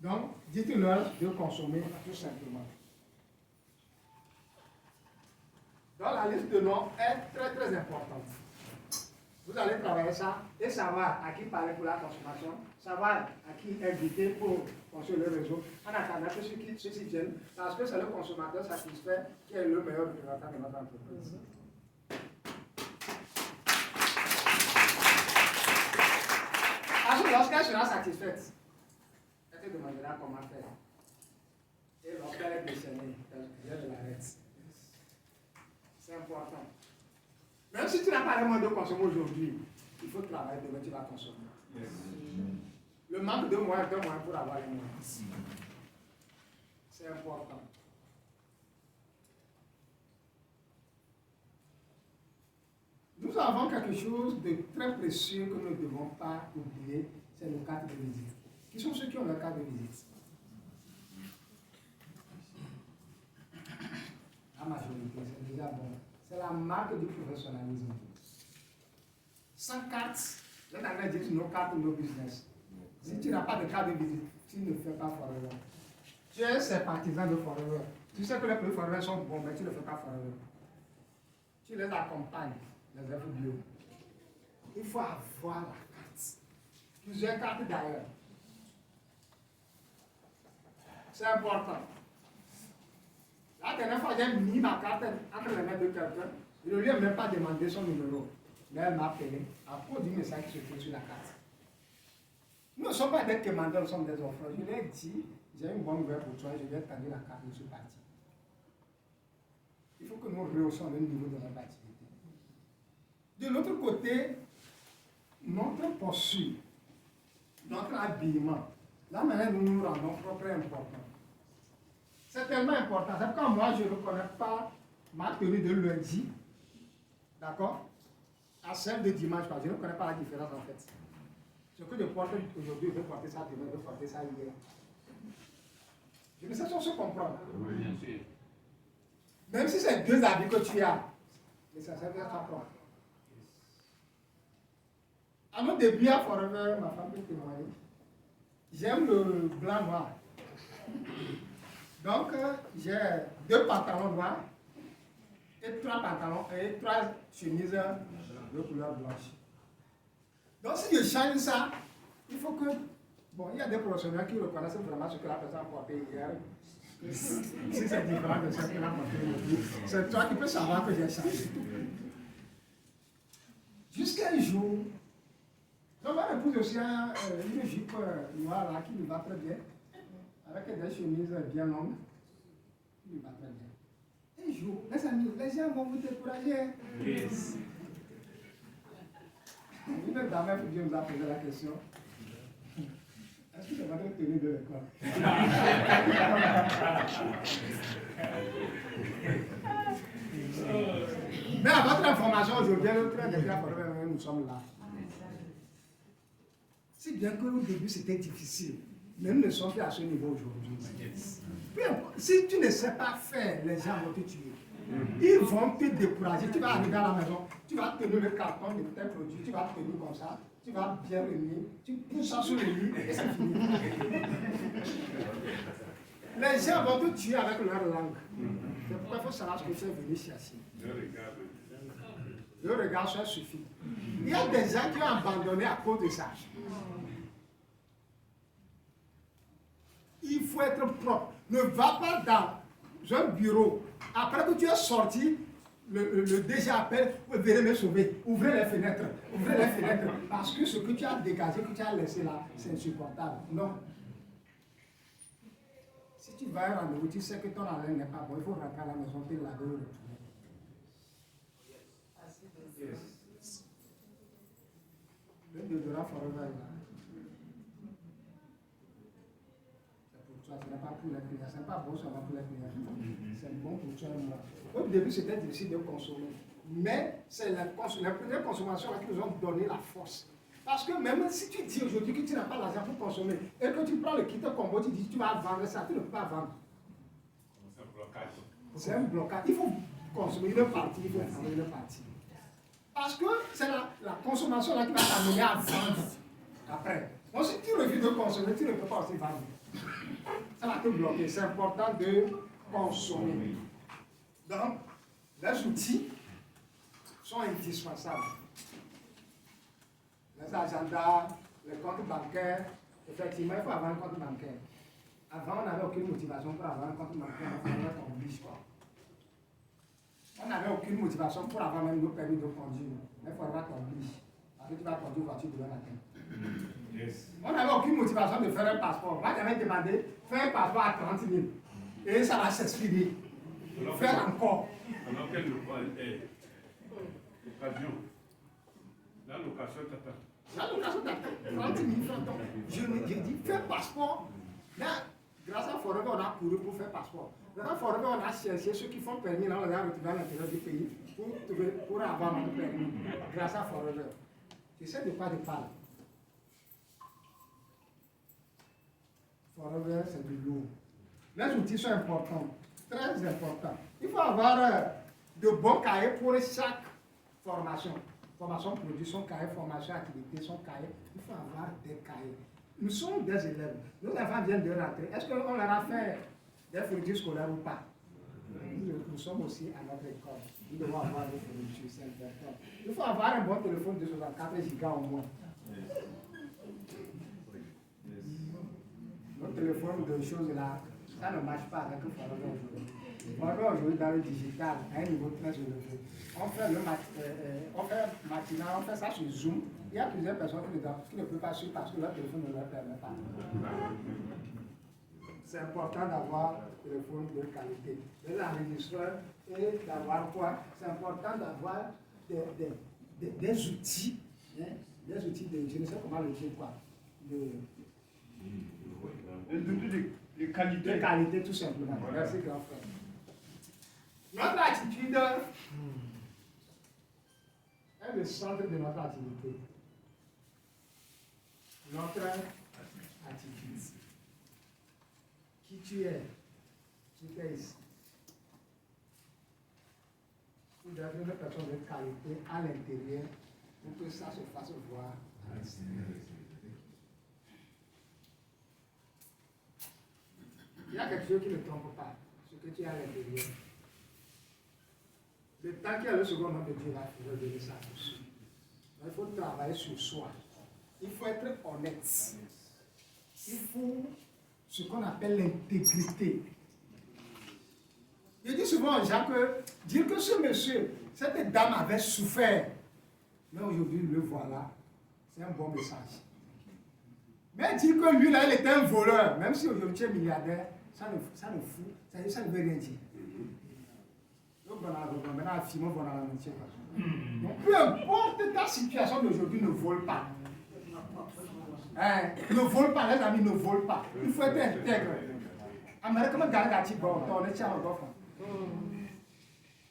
Donc, dites-leur de consommer tout simplement. Donc, la liste de noms est très très importante. Vous allez travailler ça et savoir à qui parler pour la consommation, savoir à qui inviter pour construire le réseau, en attendant que ceux-ci viennent, parce que c'est le consommateur satisfait qui est le meilleur représentant de notre entreprise. Parce que lorsqu'elle sera satisfaite, elle te demandera comment faire. Et lorsqu'elle est déchaînée, elle l'arrête. C'est important. Même si tu n'as pas le moyen de consommer aujourd'hui, il faut travailler demain, tu vas consommer. Yes. Le manque de moyens est un moyen pour avoir les moyens. C'est important. Nous avons quelque chose de très précieux que nous ne devons pas oublier, c'est le cadre de visite. Qui sont ceux qui ont le cadre de visite? La majorité, c'est déjà bon. C'est la marque du professionnalisme. Sans carte, les Anglais disent no carte, no business. Si tu n'as pas de carte de visite, tu ne fais pas Forever. Tu es ces partisans de Forever. Tu sais que les produits Forever sont bons, mais tu ne fais pas Forever. Tu les accompagnes, les œuvres bio. Il faut avoir la carte. Plusieurs cartes d'ailleurs. C'est important. La dernière fois, j'ai mis ma carte entre les mains de quelqu'un. Je ne lui ai même pas demandé son numéro. Mais elle m'a appelé à cause du message qui se trouve sur la carte. Nous ne sommes pas des commandeurs, nous sommes des offreurs. Je lui ai dit, j'ai une bonne nouvelle pour toi, je vais t'envoyer la carte, je suis parti. Il faut que nous rehaussions le niveau de notre activité. De l'autre côté, notre posture, notre habillement, la manière dont nous nous rendons propre est importante. C'est tellement important. C'est pourquoi moi, je ne reconnais pas ma tenue de lundi, d'accord, à celle de dimanche. Je ne connais pas la différence en fait. Ce que je porte aujourd'hui, je vais porter ça demain, je vais porter ça hier. Je ne sais pas si on se comprend. Oui, bien sûr. Même si c'est 2 habits que tu as, mais ça sert à ta propre. À mon début à Forever, ma femme peut témoigner. J'aime le blanc noir. Donc, j'ai 2 pantalons noirs et 3 pantalons et 3 chemises de couleur blanche. Donc, si je change ça, il faut que. Bon, il y a des professionnels qui reconnaissent vraiment ce que la personne a porté hier. Si c'est différent de ce qu'elle a porté aujourd'hui, c'est toi qui peux savoir que j'ai changé. Jusqu'à un jour, donc ma épouse aussi a une jupe noire là qui lui va très bien, avec des chemises bien longues, qui lui va très bien. Un jour, les amis, les gens vont vous décourager. Yes. Une dame qui nous a posé la question. Est-ce que c'est votre tenue de l'école? Mais à votre information, aujourd'hui, nous sommes là. Si bien qu'au début c'était difficile, mais nous ne sommes plus à ce niveau aujourd'hui. Si tu ne sais pas faire, les gens vont te tuer. Ils vont te décourager. Tu vas arriver à la maison, tu vas tenir le carton de tel produit, tu vas tenir comme ça, tu vas bien remis, tu pousses ça sur le lit et c'est fini. Les gens vont te tuer avec leur langue. C'est pourquoi il faut savoir ce que tu es venu chercher. Le regard, ça suffit. Il y a des gens qui ont abandonné à cause de ça. Il faut être propre. Ne va pas dans un bureau. Après que tu es sorti, le DG appelle, vous venez me sauver. Ouvrez les fenêtres. Ouvrez les fenêtres. Parce que ce que tu as dégagé, que tu as laissé là, c'est insupportable. Non. Si tu vas à un rendez-vous, tu sais que ton haleine n'est pas bon, il faut rentrer à la maison, te laver et retourner. Le déodorant Forever là. C'est pour toi, ce n'est pas pour les clients. Ce n'est pas bon seulement pour les clients. C'est bon pour toi et moi. Au début, c'était difficile de consommer. Mais c'est les premières consommations qui nous ont donné la force. Parce que même si tu dis aujourd'hui que tu n'as pas l'argent pour consommer et que tu prends le kit combo, tu dis que tu vas vendre ça, tu ne peux pas vendre. C'est un blocage. C'est un blocage. Il faut consommer une partie, il faut vendre une partie. Parce que c'est la consommation là qui va t'amener à vendre après. Donc si tu refuses de consommer, tu ne peux pas aussi vendre. Ça va te bloquer. C'est important de consommer. Donc, les outils sont indispensables. Les agendas, les comptes bancaires, effectivement, il faut avoir un compte bancaire. Avant, on n'avait aucune motivation pour avoir un compte bancaire, on t'oblige pas. On n'avait aucune motivation pour avoir même nos permis de conduire. Mais il faudra t'oblige. Parce que tu vas conduire une voiture demain matin. Yes. On n'avait aucune motivation de faire un passeport. Moi, j'avais demandé faire un passeport à 30 000. Et ça va s'expirer. Faire encore. Alors quelle occasion? La location t'attend. La location t'attend 30 000 francs. Donc, j'ai dit, fais passeport. Là, grâce à Forever, on a couru pour faire passeport. Grâce à Forever, on a cherché ceux qui font permis, là, on les a retrouvés à l'intérieur du pays pour avoir notre permis. Grâce à Forever. Tu sais de quoi je parle? Forever, c'est du lourd. Les outils sont importants, très importants. Il faut avoir de bons cahiers pour chaque formation. Formation produit, son cahier, formation activité, son cahier. Il faut avoir des cahiers. Nous sommes des élèves. Nos enfants viennent de rentrer. Est-ce qu'on leur a fait des fournitures scolaires ou pas? Nous sommes aussi à notre école. Nous devons avoir des fournitures, c'est important. Il faut avoir un bon téléphone de 64 gigas au moins. Notre téléphone de choses là, ça ne marche pas avec le forum aujourd'hui. Aujourd'hui, dans le digital, à un niveau très élevé. On fait matinal, on fait ça sur Zoom. Il y a plusieurs personnes qui ne peuvent pas suivre parce que leur téléphone ne leur permet pas. C'est important d'avoir un téléphone de qualité, des enregistreurs et d'avoir quoi? C'est important d'avoir des outils, hein, des outils de, je ne sais comment le dire quoi, De qualité. de qualité tout simplement. Merci grand frère. Notre attitude est le centre de notre activité. Notre attitude. Qui tu es ici. Vous devez être une personne de qualité à l'intérieur pour que ça se fasse voir à l'extérieur. Il y a quelque chose qui ne trompe pas, ce que tu as à l'intérieur. Le temps qu'il y a le second nom de Dieu va donner ça dessus. Il faut travailler sur soi. Il faut être honnête. Il faut ce qu'on appelle l'intégrité. Je dis souvent aux gens que dire que ce monsieur, cette dame avait souffert, mais aujourd'hui le voilà, c'est un bon message. Mais dire que lui là, il était un voleur, même si aujourd'hui tu es milliardaire, ça ne fout, ça ne veut rien dire. Donc peu importe ta situation d'aujourd'hui, ne vole pas. Hein? Ne vole pas, les amis, ne vole pas. Il faut être intègre.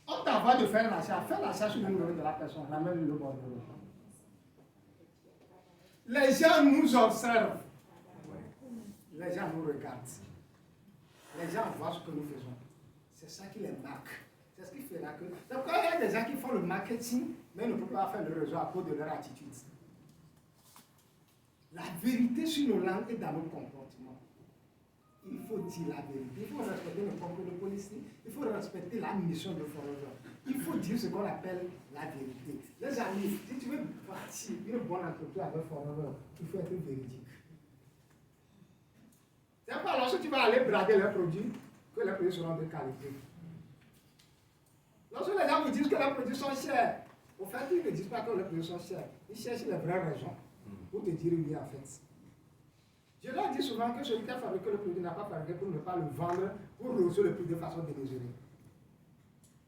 On t'envoie de faire l'achat. Fais l'achat sur le numéro de la personne. Ramène le bordereau. Les gens nous observent. Les gens nous regardent. Les gens voient ce que nous faisons. C'est ça qui les marque. C'est ce qui fera que. Donc, quand il y a des gens qui font le marketing, mais ne peuvent pas faire le réseau à cause de leur attitude. La vérité sur nos langues et dans nos comportements. Il faut dire la vérité. Il faut respecter le concours de policier. Il faut respecter la mission de Forever. Il faut dire ce qu'on appelle la vérité. Les amis, si tu veux bâtir une bonne entreprise avec Forever, il faut être véridique. C'est pas lorsque tu vas aller brader leurs produits que les produits seront de qualité. Lorsque les gens vous disent que les produits sont chers, au fait, ils ne disent pas que les produits sont chers. Ils cherchent les vraies raisons pour te dire oui en fait. Je leur dis souvent que celui qui a fabriqué le produit n'a pas fabriqué pour ne pas le vendre, pour rehausser le prix de façon démesurée.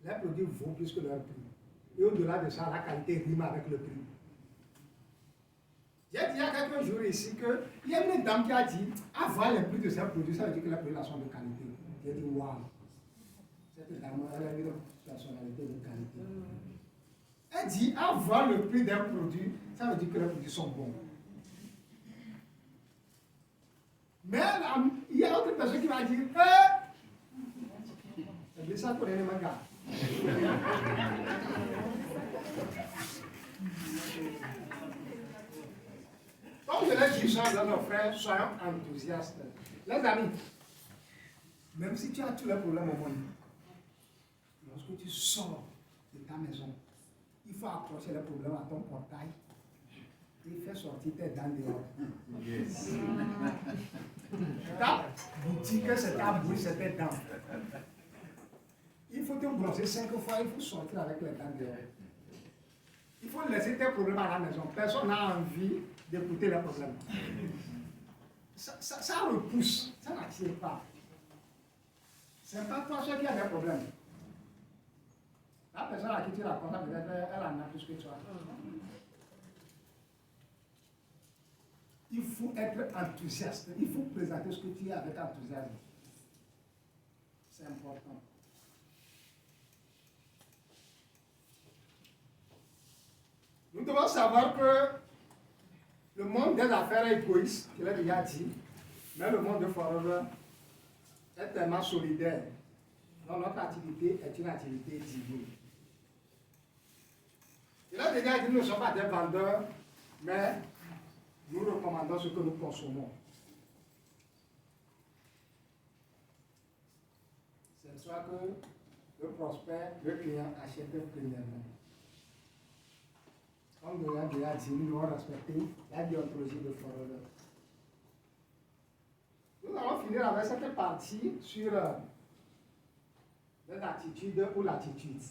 Les produits vaut plus que leur prix. Et au-delà de ça, la qualité rime avec le prix. J'ai dit il y a quelques jours ici qu'il y a une dame qui a dit avoir les prix de ces produits, ça veut dire que les produits sont de qualité. J'ai dit waouh. Cette dame, elle a une personnalité de qualité. Elle dit avoir le prix d'un produit, ça veut dire que les produits sont bons. Mais il y a autre personne qui va dire c'est ça pour les mangas. Comme je l'ai dit, chers nos frères, soyons enthousiastes. Les amis, même si tu as tous les problèmes au monde, lorsque tu sors de ta maison, il faut accrocher les problèmes à ton portail et faire sortir tes dents dehors. Yes. Ta boutique, c'est ta bouche, c'est tes dents. Il faut te brosser 5 fois, il faut sortir avec les dents dehors. Il faut laisser tes problèmes à la maison. Personne n'a envie d'écouter les problèmes. Ça repousse, ça n'attire pas. C'est pas toi seul qui a des problèmes. La personne à qui tu racontes, peut-être elle en a plus que toi. Il faut être enthousiaste. Il faut présenter ce que tu es avec enthousiasme. C'est important. Nous devons savoir que le monde des affaires est égoïste, je l'ai déjà dit, mais le monde de Forever est tellement solidaire. Donc notre activité est une activité divine. Il a déjà dit que nous ne sommes pas des vendeurs, mais nous recommandons ce que nous consommons. C'est soit que le prospect, le client achète premièrement. Comme nous l'avons déjà dit, nous devons respecter la déontologie de fraudeur. Nous allons finir avec cette partie sur l'attitude ou l'attitude.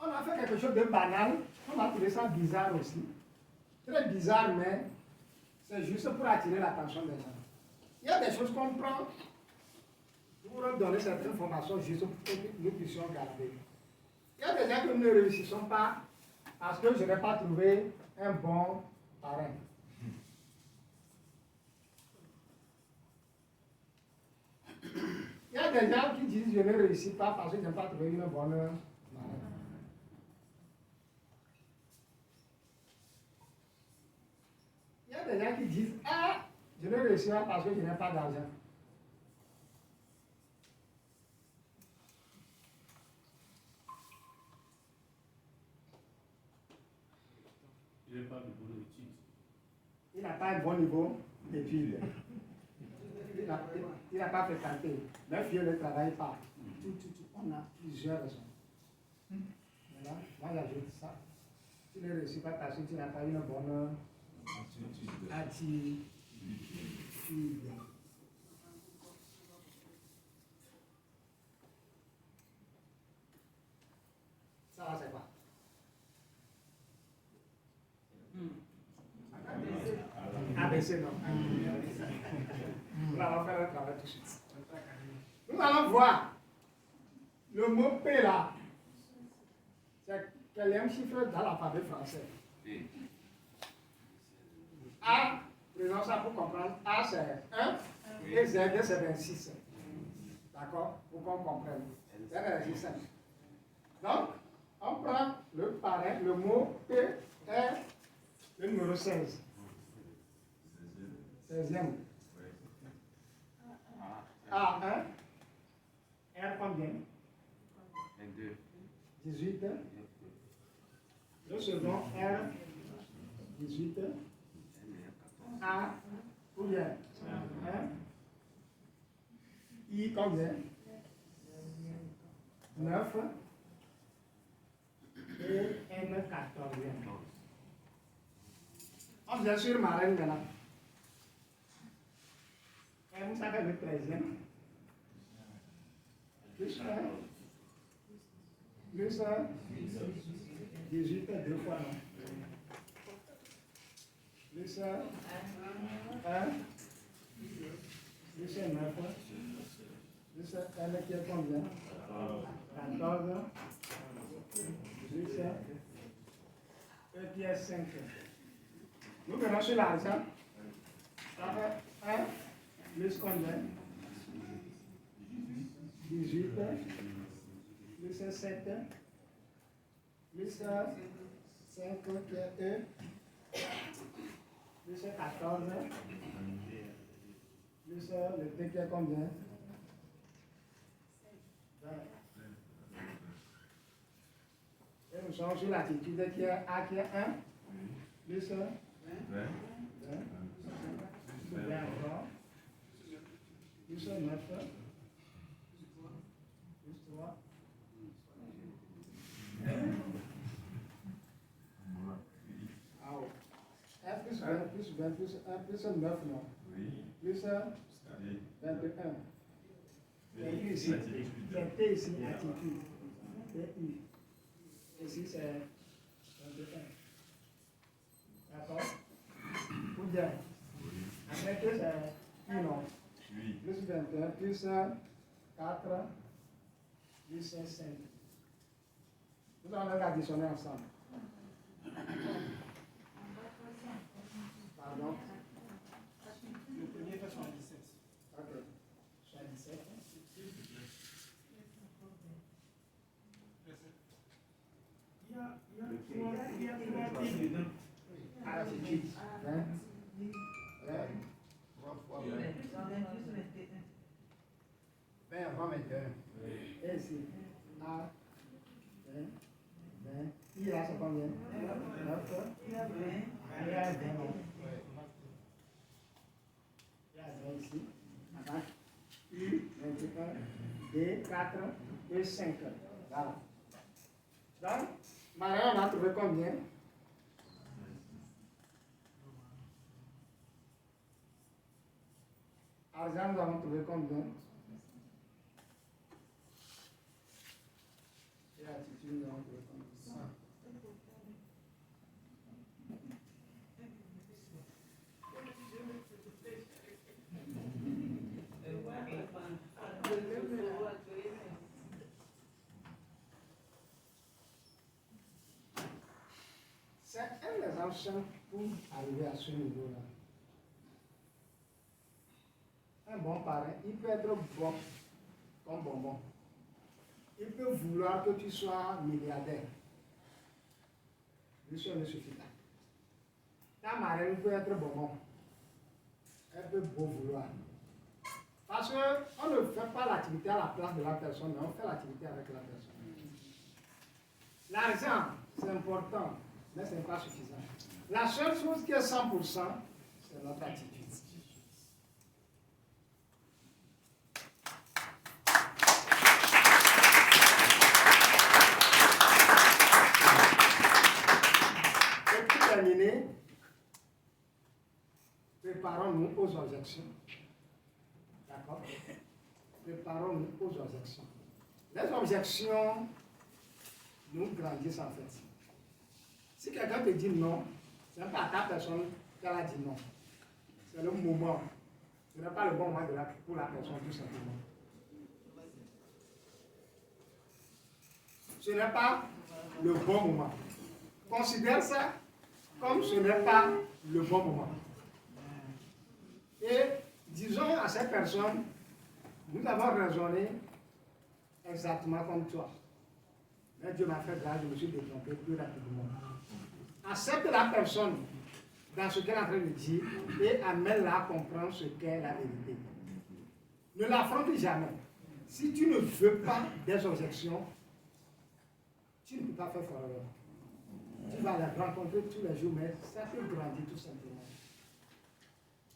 On a fait quelque chose de banal, on a trouvé ça bizarre aussi. Très bizarre, mais c'est juste pour attirer l'attention des gens. Il y a des choses qu'on prend pour donner certaines informations juste pour que nous puissions garder. Il y a des gens que nous ne réussissons pas parce que je n'ai pas trouvé un bon parrain. Il y a des gens qui disent je ne réussis pas parce que je n'ai pas trouvé une bonne marraine. Il y a des gens qui disent ah, je ne réussis pas parce que je n'ai pas d'argent. Il n'est pas de bonne étude. Il n'a pas un bon niveau d'études. Il n'a pas fréquenté. Le vieux ne travaille pas. On a plusieurs raisons. Voilà. Moi, j'ajoute ça. Tu ne réussis pas parce que tu n'as pas une bonne attitude. Ça va, c'est quoi? ABC, non. Nous allons faire un travail tout de suite. Nous allons voir le mot P là. C'est quel chiffre dans l'alphabet français? A, prenons ça pour comprendre. A c'est 1 et Z c'est 26. D'accord? Pour qu'on comprenne. C'est un exercice simple. Donc, on prend le parrain, le mot P est le numéro 16. 16e. A1. R combien? 18. Le second R 18. A combien? 1. I combien? 9. Et N 14. On vient sur marraine maintenant. M ça fait le 13e. Plus 1. Plus 1. 18 deux fois non. Plus 1. 1. Plus 9. Plus N qui est combien? 14. Plus E qui est 5. Nous venons sur l'argent. Ça fait 1. Plus combien? 18. Plus 7. Plus 5 qui est E. Plus 14. Plus le T qui est combien? 20. Et nous sommes sur l'attitude qui est A qui est 1. Plus 20. Plus 20 encore. Plus 9. Plus 3. Ah, plus 20, plus 20, plus 1, plus 9, non? Plus 21. C'est ici. C'est T ici, attitude. C'est I. Ici, c'est 21. D'accord? Ou bien? Après que c'est I, non? Plus 21, plus 4, plus 5. Nous allons les additionner ensemble. Pardon? Le premier fait 77. Ok. 77. Il y a 3 T dedans. Attitude. 20. 20 avant 21. Et ici. A, 20, 20. I là, c'est Il y a 20 non. Il y a 20 ici. Attends. U, 21, D, 4 et 5. Voilà. Donc, Marianne, on a trouvé combien? Argent, nous avons trouvé combien? Et attitude, nous avons trouvé combien? C'est un des enchaînements pour arriver à ce niveau-là. Un bon parrain, il peut être bon comme bonbon. Il peut vouloir que tu sois milliardaire. Lui ne suffit pas. Ta marraine peut être bonbon. Elle peut beau vouloir. Parce qu'on ne fait pas l'activité à la place de la personne, mais on fait l'activité avec la personne. L'argent, c'est important, mais ce n'est pas suffisant. La seule chose qui est 100%, c'est notre attitude. Et pour terminer, préparons-nous aux objections. D'accord? Préparons-nous aux objections. Les objections nous grandissent en fait. Si quelqu'un te dit non, ce n'est pas à ta personne qu'elle a dit non. C'est le moment. Ce n'est pas le bon moment pour la personne, tout simplement. Ce n'est pas le bon moment. Considère ça comme ce n'est pas le bon moment. Et disons à cette personne, nous avons raisonné exactement comme toi. Mais Dieu m'a fait grâce, je me suis détrompé plus rapidement. Accepte la personne dans ce qu'elle est en train de dire et amène-la à comprendre ce qu'est la vérité. Ne l'affronte jamais. Si tu ne veux pas des objections, tu ne peux pas faire forever. Tu vas la rencontrer tous les jours, mais ça peut grandir tout simplement.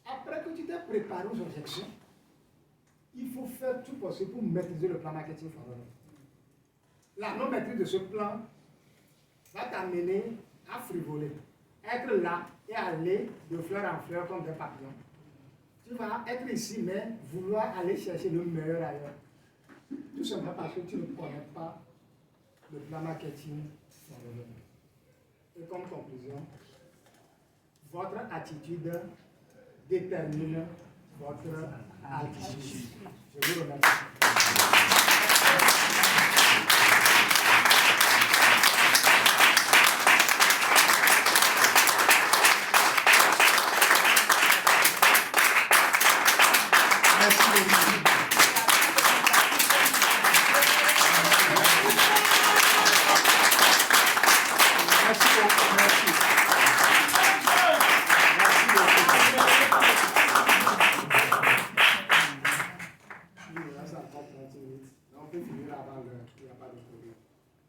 Après que tu t'es préparé aux objections, il faut faire tout possible pour maîtriser le plan marketing forever. La non-maîtrise de ce plan va t'amener à frivoler, être là et aller de fleur en fleur comme des papillons. Tu vas être ici, mais vouloir aller chercher le meilleur ailleurs. Tout simplement parce que tu ne connais pas le plan marketing forever. Et comme conclusion, votre attitude détermine votre altitude. Je vous remercie.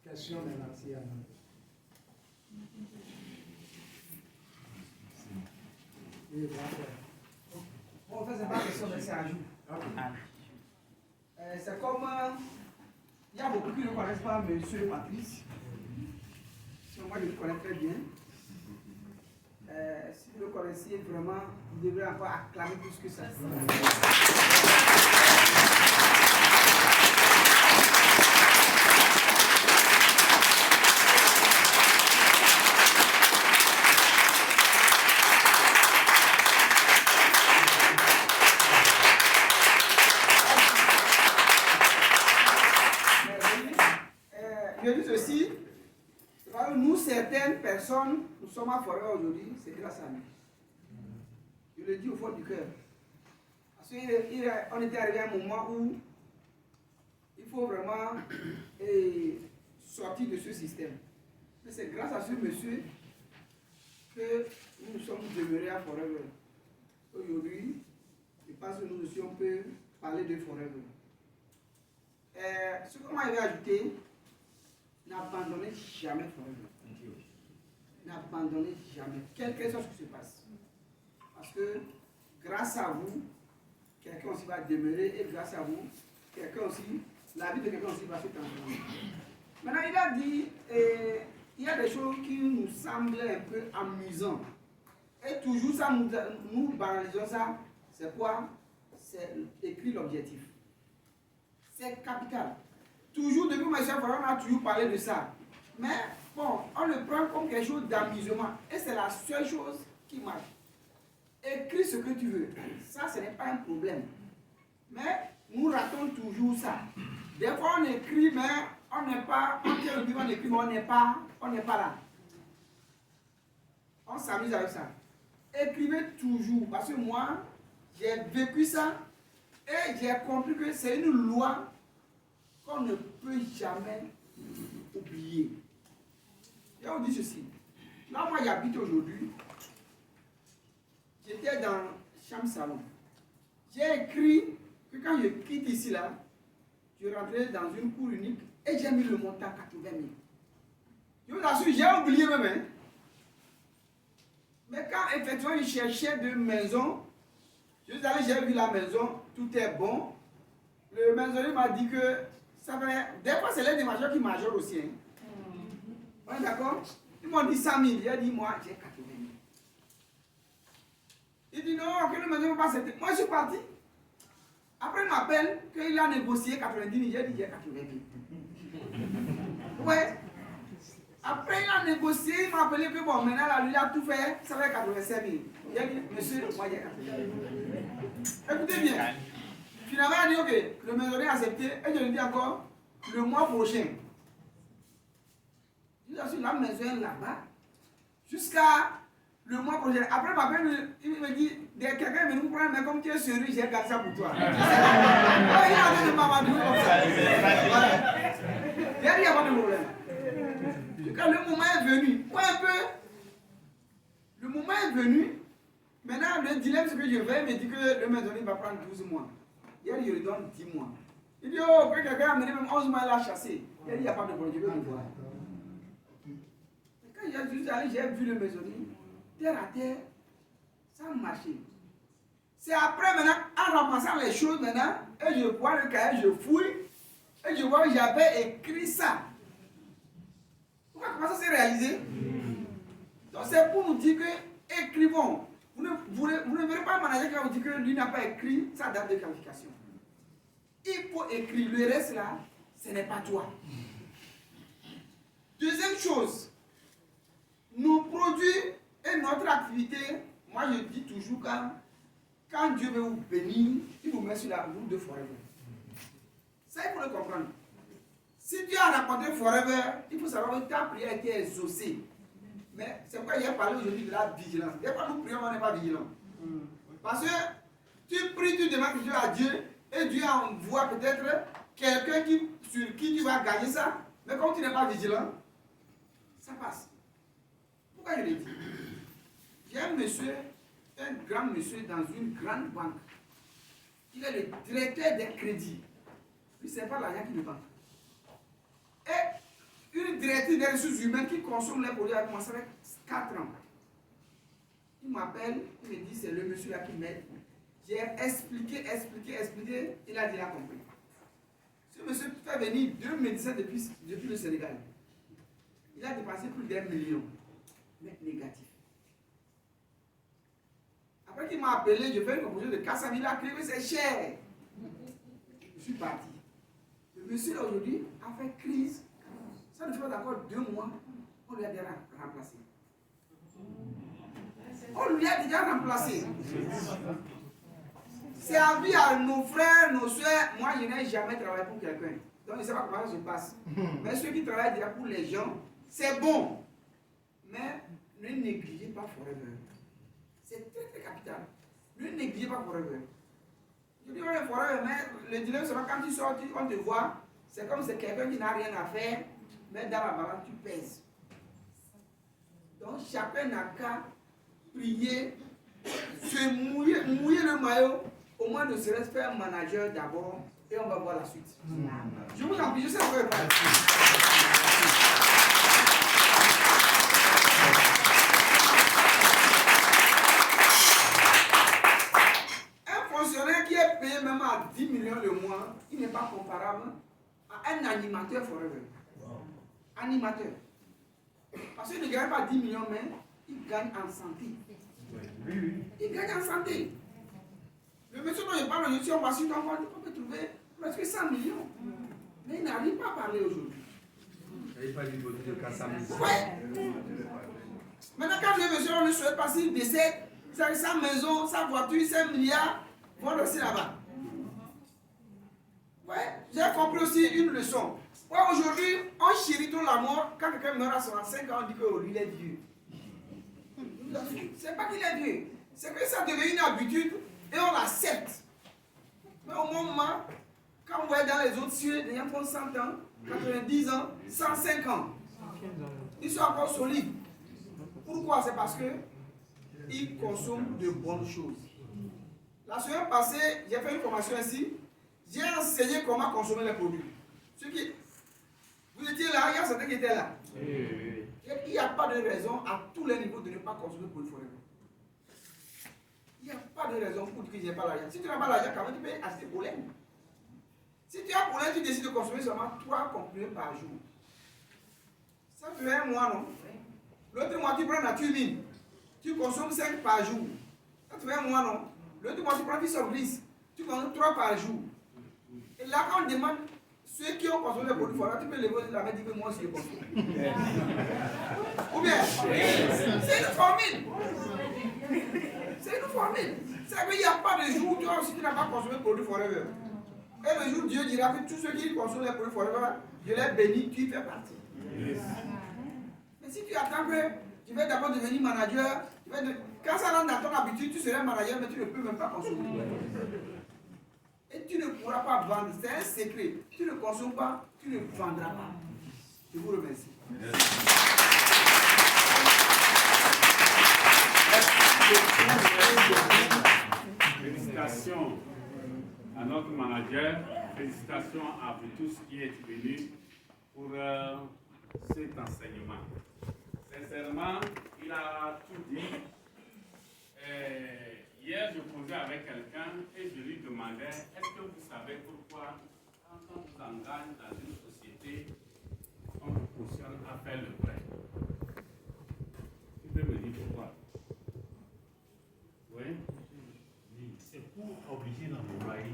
Question maintenant, s'il y en a. Oui, bon, en fait, c'est pas question de ça ajout. C'est comme. Il y a beaucoup qui ne connaissent pas M. Patrice. Moi, je le connais très bien. Si vous le connaissiez vraiment, vous devrez encore acclamer plus que ça. Je dis ceci, nous, certaines personnes, nous sommes à Forever aujourd'hui, c'est grâce à lui. Je le dis au fond du cœur. Parce qu'on était arrivé à un moment où il faut vraiment sortir de ce système. Mais c'est grâce à ce monsieur que nous nous sommes demeurés à Forever. Aujourd'hui, je pense que nous aussi, on peut parler de Forever. Ce qu'on m'avait ajouté, n'abandonnez jamais Forever. n'abandonnez jamais, quel que soit ce qui se passe. Parce que grâce à vous, quelqu'un aussi va demeurer et grâce à vous, quelqu'un aussi, la vie de quelqu'un aussi va se transformer. Maintenant, il a dit, il y a des choses qui nous semblent un peu amusantes. Et toujours ça, nous banalisons ça. C'est quoi? C'est écrire l'objectif. C'est capital. Toujours, depuis ma chère, on a toujours parlé de ça. Mais bon, on le prend comme quelque chose d'amusement. Et c'est la seule chose qui marche. Écris ce que tu veux. Ça, ce n'est pas un problème. Mais nous ratons toujours ça. Des fois, on écrit, mais on n'est pas, on écrit, mais on n'est pas là. On s'amuse avec ça. Écrivez toujours. Parce que moi, j'ai vécu ça et j'ai compris que c'est une loi qu'on ne peut jamais oublier. Je vais vous dire ceci. Là, moi, j'habite aujourd'hui. J'étais dans chambre salon. J'ai écrit que quand je quitte ici, là, je rentrais dans une cour unique et j'ai mis le montant 80 000. Je vous assure, j'ai oublié même. Hein. Mais quand effectivement je cherchais de maison, je suis allé, j'ai vu la maison, tout est bon. Le maisonnier m'a dit que ça va. Des fois, c'est l'aide des majors qui majorent aussi. Hein. On est d'accord? Ils m'ont dit 100 000. J'ai dit, moi, j'ai 80 000. Il dit non, que le maison ne va pas s'aider. Moi, je suis parti. Après, il m'appelle qu'il a négocié 90 000. J'ai dit, j'ai 80 000. Ouais. Après, il a négocié, il m'a appelé que bon, maintenant, là, lui, il a tout fait, ça fait 85 000. J'ai dit, monsieur, moi, j'ai 80 000. Écoutez bien. Finalement, il a dit, ok, le maisonnier a accepté, et je lui dis encore, le mois prochain. Je suis la maison est là-bas, jusqu'à le mois prochain. Après, il m'appelle, il me dit, quelqu'un est venu me prendre, mais comme tu es sérieux, j'ai gardé ça pour toi. Il a dit de m'amadouer comme ça. J'ai dit, il n'y a pas de problème. Quand le moment est venu, un peu, le moment est venu, maintenant le dilemme c'est que je vais, il me dit que le maisonnier va prendre 12 mois. Hier, je lui donne 10 mois. Il dit, oh, que quelqu'un a amené même 11 mois, il a chassé. Il a dit, il n'y a pas de problème, je vais le voir. Et quand je suis allé, j'ai vu le maisonnier, terre à terre, ça a marché. C'est après maintenant, en ramassant les choses maintenant, et je vois le cahier, je fouille, et je vois que j'avais écrit ça. Comment ça s'est réalisé? Donc c'est pour nous dire que écrivons. Vous ne verrez pas un manager qui va vous dire que lui n'a pas écrit sa date de qualification. Il faut écrire. Le reste là, ce n'est pas toi. Deuxième chose, nos produits et notre activité, moi je dis toujours quand Dieu veut vous bénir, il vous met sur la route de forever. Ça, il faut le comprendre. Si Dieu a raconté forever, il faut savoir que ta prière a été exaucée. Mais c'est pourquoi il a parlé aujourd'hui de la vigilance. Des fois, nous prions, on n'est pas vigilant. Parce que tu pries, tu demandes quelque chose à Dieu, et Dieu envoie peut-être quelqu'un sur qui tu vas gagner ça. Mais comme tu n'es pas vigilant, ça passe. Pourquoi je l'ai dit? J'ai un monsieur, un grand monsieur dans une grande banque. Il est le directeur des crédits. Lui, ce n'est pas l'argent qui le banque. Et une directrice des ressources humaines qui consomme les produits a commencé avec 4 ans. Il m'appelle, il me dit c'est le monsieur là qui m'aide. J'ai expliqué, il a déjà compris. Ce monsieur fait venir 2 médecins depuis le Sénégal. Il a dépensé plus d'1 million, mais négatif. Après qu'il m'a appelé, je fais une proposition de 400 000 à créer, c'est cher. Je suis parti. Le monsieur aujourd'hui a fait crise. Ça ne fait pas encore 2 mois, on lui a déjà remplacé. On lui a déjà remplacé. C'est envie à nos frères, nos soeurs. Moi, je n'ai jamais travaillé pour quelqu'un. Donc, je ne sais pas comment ça se passe. Mais ceux qui travaillent déjà pour les gens, c'est bon. Mais ne négligez pas forever. C'est très très capital. Ne négligez pas forever. Je dis, ouais, forever, mais le dilemme, c'est quand tu sors, on te voit, c'est comme c'est quelqu'un qui n'a rien à faire, mais dans la balance, tu pèses. Donc, chacun n'a qu'à prier, se mouiller le maillot, au moins de se respecter un manager d'abord, et on va voir la suite. Je vous en prie, je sais pas. pas comparable à un animateur forever. Animateur. Parce qu'il ne gagne pas 10 millions, mais il gagne en santé. Il gagne en santé. Le monsieur dont je parle, je suis en Washington, on peut trouver presque 100 millions. Mais il n'arrive pas à parler aujourd'hui. Il pas du tout de Kassam. Ouais. Maintenant, quand le monsieur, on ne souhaite pas s'il décède, sa maison, sa voiture, 5 milliards vont rester là-bas. Ouais, j'ai compris aussi une leçon. Ouais, aujourd'hui, on chérit tout la mort. Quand quelqu'un meurt à 65 ans, on dit que lui, il est vieux. C'est pas qu'il est vieux. C'est que ça devient une habitude et on l'accepte. Mais au moment, quand on voit dans les autres cieux, les gens font 100 ans, 90 ans, 105 ans. Ils sont encore solides. Pourquoi? C'est parce que ils consomment de bonnes choses. La semaine passée, j'ai fait une formation ici. J'ai enseigné comment consommer les produits. Ceux qui... Vous étiez là, il y a certains qui étaient là. Il n'y a pas de raison à tous les niveaux de ne pas consommer de produits forêts. Il n'y a pas de raison pour dire que je n'ai pas l'argent. Si tu n'as pas l'argent, quand même, tu peux acheter pollen. Si tu as pollen, tu décides de consommer seulement 3 comprimés par jour. Ça fait un mois, non? L'autre mois, tu prends la turbine. Tu consommes 5 par jour. Ça fait un mois, non? L'autre mois, tu prends du Soblis. Tu consommes 3 par jour. Et là, quand on demande ceux qui ont consommé les produits forêts, tu peux lever la main et dire que moi aussi je consomme. Ou bien, c'est une formule. C'est une formule. C'est qu'il n'y a pas de jour où toi aussi tu n'as pas consommé les produits forêts. Et le jour où Dieu dira que tous ceux qui consomment les produits forêts, je les bénis, tu y fais partie. Mais si tu attends que tu vas d'abord devenir manager, quand ça rentre dans ton habitude, tu seras manager, mais tu ne peux même pas consommer. Et tu ne pourras pas vendre. C'est un secret. Tu ne consommes pas, tu ne vendras pas. Je vous remercie. Félicitations à notre manager. Félicitations à vous tous qui êtes venus pour cet enseignement. Sincèrement, il a tout dit. Hier, je causais avec quelqu'un et je lui demandais, est-ce que vous savez pourquoi, quand on vous engage dans une société, on vous cautionne à faire le prêt? Tu peux me dire pourquoi? Oui? Oui, c'est pour obliger l'employé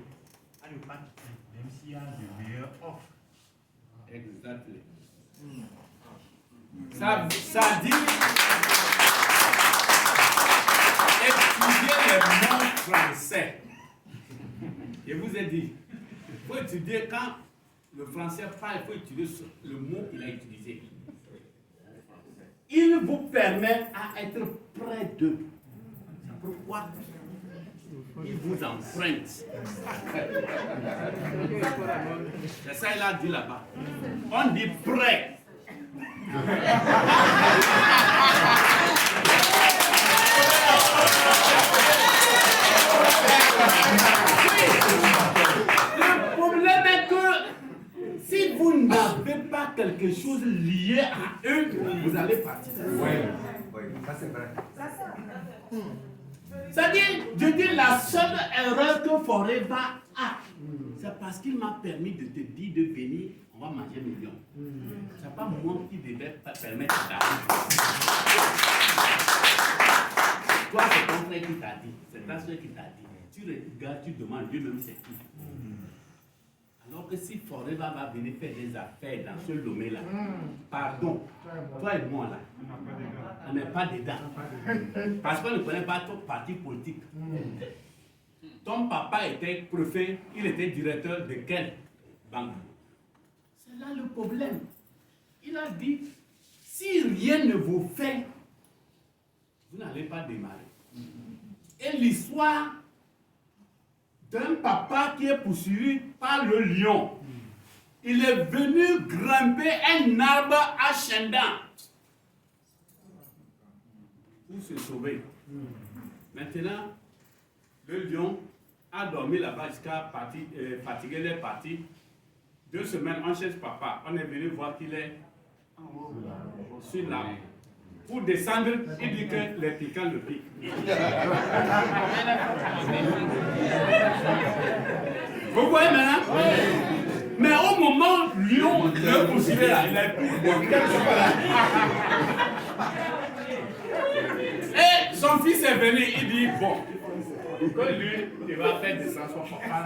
à ne pas quitter, même s'il y a de meilleures offres. Exactement. Ça dit étudier les mots français. Je vous ai dit, il faut étudier quand le français parle, il faut utiliser le mot qu'il a utilisé. Il vous permet à être près d'eux. C'est pourquoi il vous emprunte. C'est ça qu'il a dit là-bas. On dit prêt. Le problème est que si vous n'avez pas quelque chose lié à eux, vous allez partir. Oui, ça c'est vrai. C'est-à-dire, je dis la seule erreur que Forever a, c'est parce qu'il m'a permis de te dire de venir, on va manger million. C'est pas moi qui devais permettre d'arriver. Toi, c'est ton frère qui t'a dit, c'est ta soeur qui t'a dit. Tu regardes, tu demandes, Dieu-même c'est qui. Alors que si Forever va venir faire des affaires dans ce domaine-là, pardon, toi et moi là, on n'est pas dedans. Parce qu'on ne connaît pas ton parti politique. Ton papa était préfet, il était directeur de quelle banque? C'est là le problème. Il a dit, si rien ne vous fait, vous n'allez pas démarrer. Et l'histoire d'un papa qui est poursuivi par le lion. Il est venu grimper un arbre ascendant pour se sauver. Maintenant, le lion a dormi là-bas jusqu'à fatiguer les parties. 2 semaines, on cherche papa. On est venu voir qu'il est sur l'arbre. Pour descendre, il dit que les piquants le piquent. Vous voyez maintenant? Mais au moment où Lion le poursuivait là, il a tout bon. Et son fils est venu, il dit bon, que lui, il va faire descendre son papa.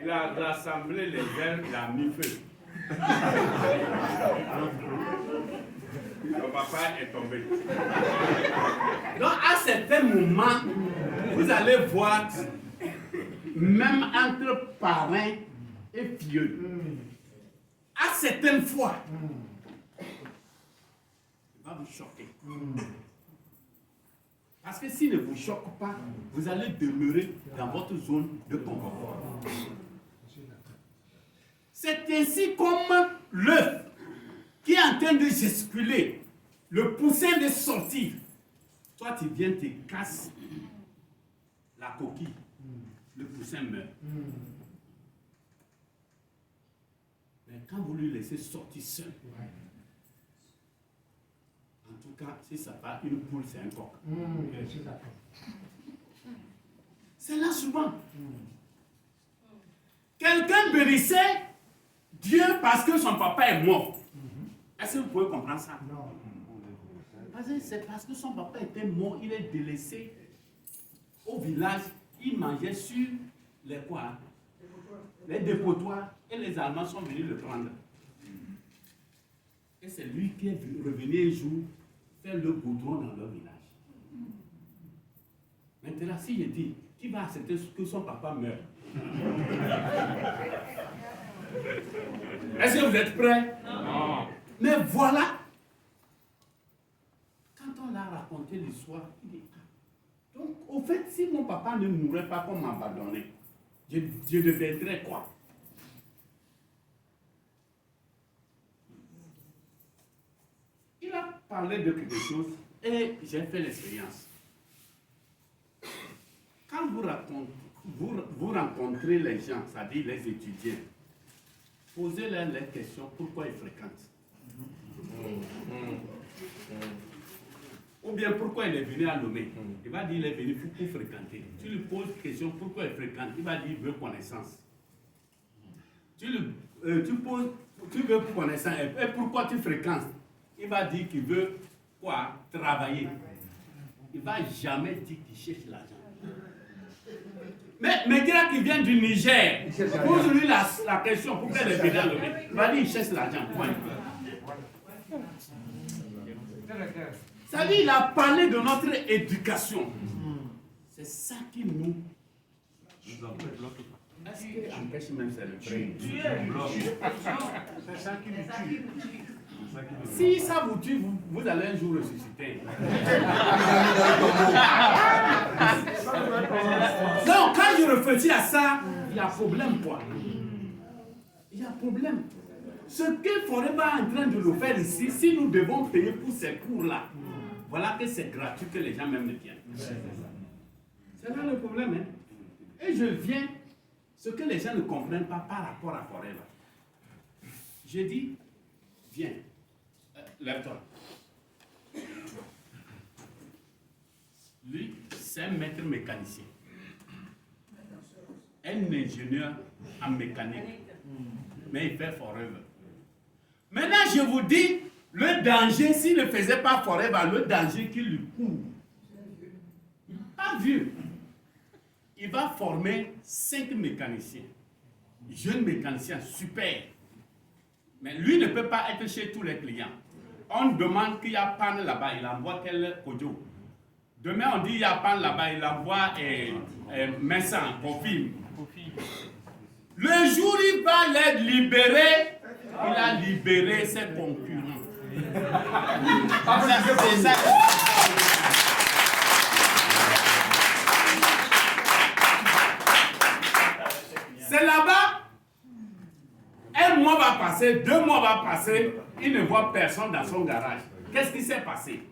Il a rassemblé les ailes, il a mis feu. Son papa est tombé. Donc à certains moments, vous allez voir, même entre parrains et vieux, à certaines fois, il va vous choquer. Parce que s'il ne vous choque pas, vous allez demeurer dans votre zone de confort. C'est ainsi comme l'œuf qui est en train de gesticuler, le poussin de sortir. Toi, tu viens, te casses la coquille. Le poussin meurt. Mais quand vous lui laissez sortir seul, en tout cas, si ça va, une poule, c'est un coq. C'est là souvent. Quelqu'un bénissait Dieu parce que son papa est mort. Est-ce que vous pouvez comprendre ça? Non. C'est parce que son papa était mort, il est délaissé au village, il mangeait sur les quoi? Les dépotoirs, et les Allemands sont venus le prendre. Et c'est lui qui est revenu un jour faire le goudron dans leur village. Maintenant, si je dis, qui va accepter que son papa meurt? Est-ce que vous êtes prêts? Non. Mais voilà, quand on a raconté l'histoire, il dit, donc au fait, si mon papa ne mourait pas pour m'abandonner, je deviendrais quoi? Il a parlé de quelque chose et j'ai fait l'expérience. Quand vous rencontrez les gens, c'est-à-dire les étudiants, posez-leur les questions pourquoi ils fréquentent. Ou bien pourquoi il est venu à Lomé. Il va dire il est venu pour fréquenter. Tu lui poses une question pourquoi il fréquente. Il va dire il veut connaissance. Tu veux connaissance. Et pourquoi tu fréquentes? Il va dire qu'il veut quoi? Travailler. Il ne va jamais dire qu'il cherche l'argent. Mais dire qu'il vient du Niger, pose-lui la question pourquoi il est venu à Lomé. Il va dire qu'il cherche l'argent. Ça dit, il a parlé de notre éducation. C'est ça qui nous est-ce que empêche même c'est le prix? C'est ça qui nous tue. Si ça vous tue, vous allez un jour ressusciter. Donc, quand je réfléchis à ça, il y a problème quoi? Il y a problème. Ce que Forever est en train de nous faire ici, si nous devons payer pour ces cours-là, voilà que c'est gratuit que les gens même le tiennent. C'est là le problème. Hein? Et je viens, ce que les gens ne comprennent pas par rapport à Forever. Je dis, viens, lève-toi. Lui, c'est un maître mécanicien. Un ingénieur en mécanique. Mais il fait Forever. Maintenant, je vous dis, le danger, s'il ne faisait pas Forever, le danger qu'il lui court. Pas vieux. Il va former 5 mécaniciens. Jeunes mécaniciens, super. Mais lui ne peut pas être chez tous les clients. On demande qu'il y a panne là-bas, il envoie quel audio. Demain, on dit il y a panne là-bas, il envoie Messan, confirme. Le jour où il va les libérer, il a libéré ses concurrents. C'est ça. C'est là-bas, un mois va passer, 2 mois va passer, il ne voit personne dans son garage. Qu'est-ce qui s'est passé?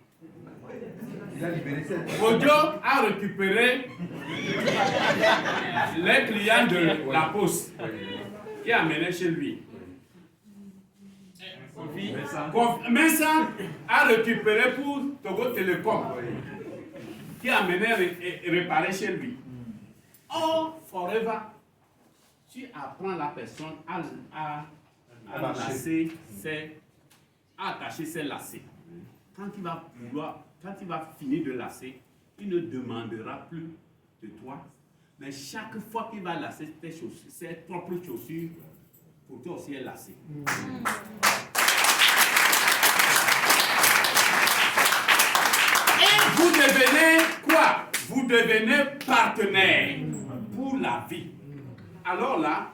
Odio a récupéré les clients de la poste qui a amené chez lui. Messan a récupéré pour Togo Télécom qui a amené réparer chez lui. Or, forever, tu apprends la personne à lasser à attacher ses lacets. Quand il va finir de lasser, il ne demandera plus de toi. Mais chaque fois qu'il va lasser ses propres chaussures, pour toi aussi est lacé. Et vous devenez quoi? Vous devenez partenaire pour la vie. Alors là,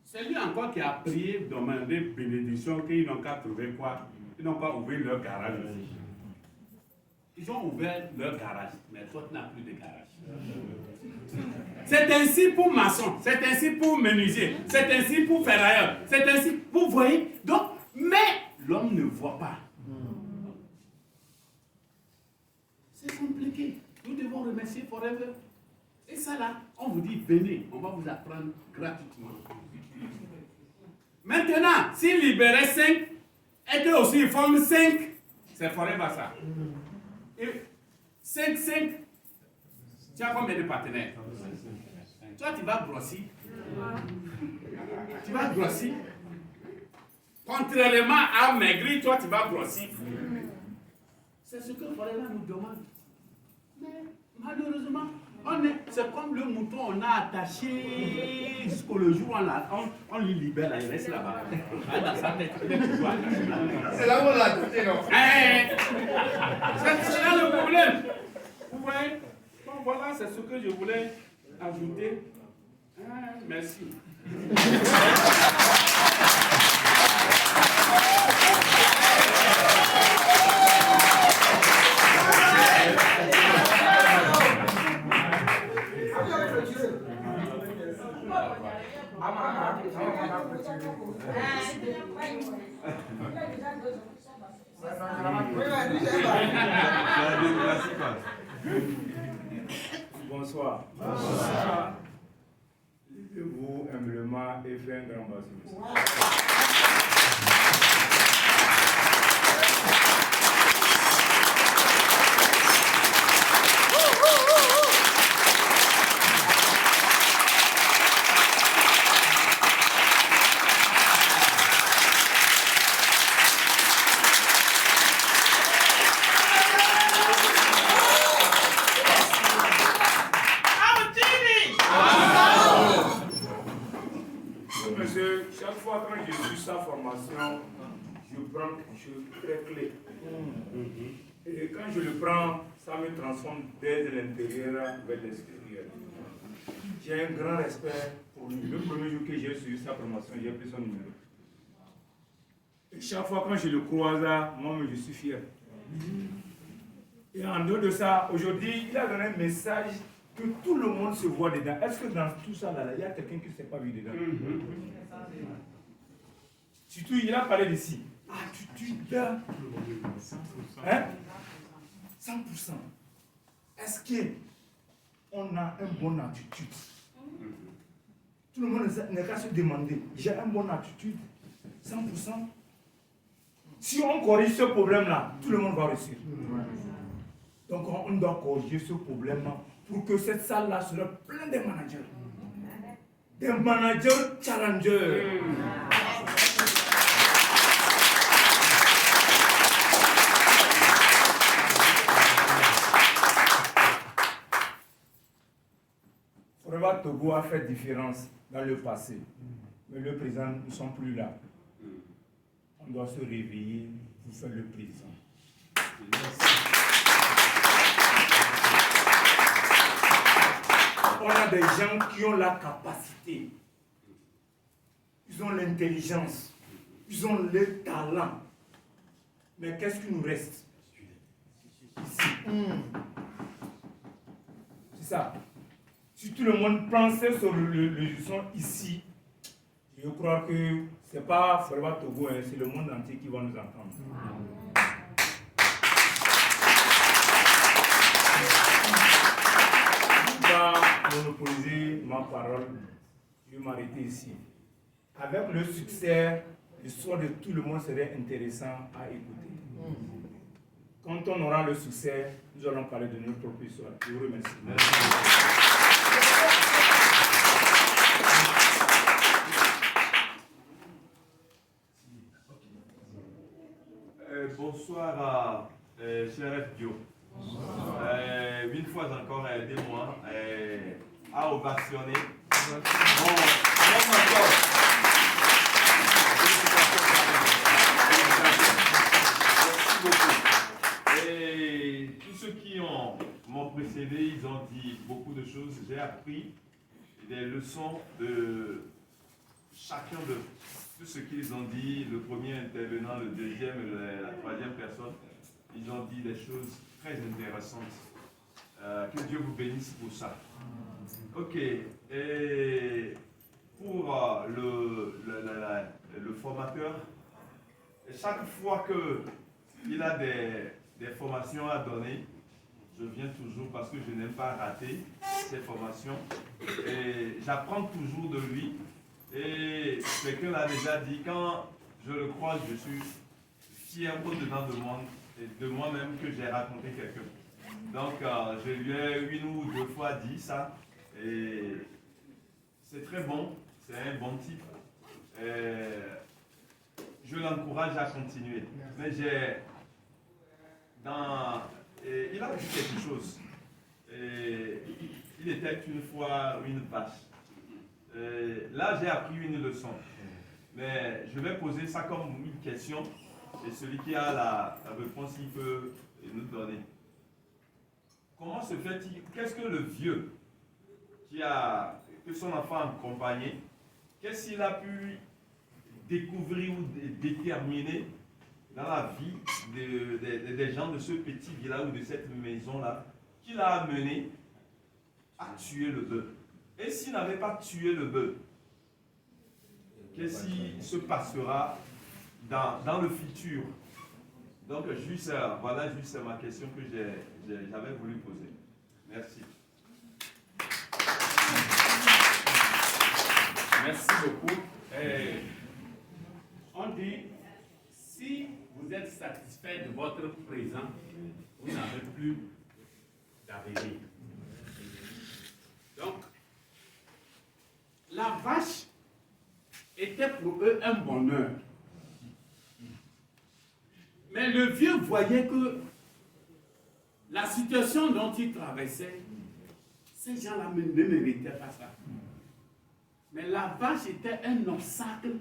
c'est lui encore qui a prié, demandé bénédiction, qu'ils n'ont qu'à trouver quoi? Ils n'ont pas ouvert leur garage aussi. Ils ont ouvert leur garage, mais toi tu n'as plus de garage. C'est ainsi pour maçon, c'est ainsi pour menuisier, c'est ainsi pour ferrailleur, c'est ainsi pour, vous voyez. Donc, mais l'homme ne voit pas. C'est compliqué. Nous devons remercier forever. Et ça là, on vous dit venez, on va vous apprendre gratuitement. Maintenant, s'il libérait 5 et que aussi ils forment 5, c'est forever ça. Et 5, tu as combien de partenaires? Toi, tu vas grossir. Tu vas grossir. Contrairement à maigrir, toi, tu vas grossir. C'est ce que Forever nous demande. Mais malheureusement, c'est comme le mouton, on a attaché jusqu'au jour où on lui libère, là, il reste là-bas. Dans sa tête, il est toujours attaché. C'est là où on l'a attaché, non? C'est là le problème. Vous voyez? Bon, voilà, c'est ce que je voulais ajouter. Merci. Bonsoir. Bonsoir. Levez-vous humblement et faites un grand bassin. Monsieur, chaque fois quand je suis sa formation, je prends quelque chose de très clé. Et quand je le prends, ça me transforme dès l'intérieur vers l'extérieur. J'ai un grand respect pour lui. Le premier jour que j'ai suivi sa formation, j'ai pris son numéro. Et chaque fois quand je le croise, moi-même je suis fier. Et en dehors de ça, aujourd'hui, il a donné un message que tout le monde se voit dedans. Est-ce que dans tout ça, là, il y a quelqu'un qui ne s'est pas vu dedans? Surtout, il a parlé d'ici. Attitude. Hein? 100%. Est-ce qu'on a une bonne attitude? Tout le monde n'est qu'à se demander, j'ai une bonne attitude? 100%. Si on corrige ce problème-là, tout le monde va réussir. Donc on doit corriger ce problème-là pour que cette salle-là soit pleine de managers. Des managers challengers. Forever Togo a fait différence dans le passé. Mais le présent, nous ne sommes plus là. On doit se réveiller pour faire le présent. On a des gens qui ont la capacité, ils ont l'intelligence, ils ont le talent. Mais qu'est-ce qui nous reste? Ici. C'est ça. Si tout le monde pensait sur le son ici, je crois que ce n'est pas Forever Togo, c'est le monde entier qui va nous entendre. Monopoliser ma parole, je vais m'arrêter ici. Avec le succès, l'histoire de tout le monde serait intéressant à écouter. Quand on aura le succès, nous allons parler de notre propre histoire. Je vous remercie. Bonsoir à Sheriff Dio. Une fois encore, aidez-moi à ovationner. Bon encore. Merci beaucoup. Et tous ceux qui m'ont précédé, ils ont dit beaucoup de choses. J'ai appris des leçons de chacun d'eux. Tout ce qu'ils ont dit, le premier intervenant, le deuxième et la troisième personne, ils ont dit des choses très intéressantes. Que Dieu vous bénisse pour ça. Ok. Et pour le formateur, chaque fois qu'il a des formations à donner, je viens toujours parce que je n'aime pas rater ces formations. Et j'apprends toujours de lui. Et quelqu'un l'a déjà dit, quand je le croise, je suis fier au-dedans de moi-même que j'ai raconté quelqu'un. Donc, je lui ai une ou deux fois dit ça. Et c'est très bon, c'est un bon type. Je l'encourage à continuer. Mais il a dit quelque chose. Il était une fois une vache. Là, j'ai appris une leçon. Mais je vais poser ça comme une question. Et celui qui a la réponse, il peut nous donner. Comment se fait-il? Qu'est-ce que le vieux que son enfant a accompagné, qu'est-ce qu'il a pu découvrir ou déterminer dans la vie des gens de ce petit village ou de cette maison-là, qui l'a amené à tuer le bœuf? Et s'il n'avait pas tué le bœuf, qu'est-ce qui se passera dans le futur? Donc, voilà juste ma question que j'avais voulu poser. Merci. Merci beaucoup. On dit, si vous êtes satisfait de votre présent, vous n'avez plus d'avenir. Donc, la vache était pour eux un bonheur. Mais le vieux voyait que la situation dont il traversait, ces gens-là ne méritaient pas ça. Mais la vache était un obstacle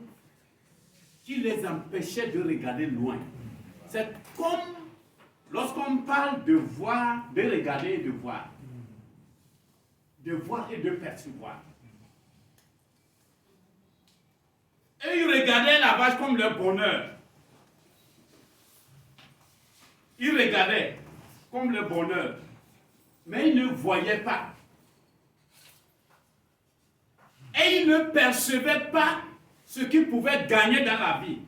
qui les empêchait de regarder loin. C'est comme lorsqu'on parle de voir, de regarder et de voir. De voir et de percevoir. Et ils regardaient la vache comme leur bonheur. Ils regardaient comme le bonheur. Mais ils ne voyaient pas. Et ils ne percevaient pas ce qu'ils pouvaient gagner dans la vie.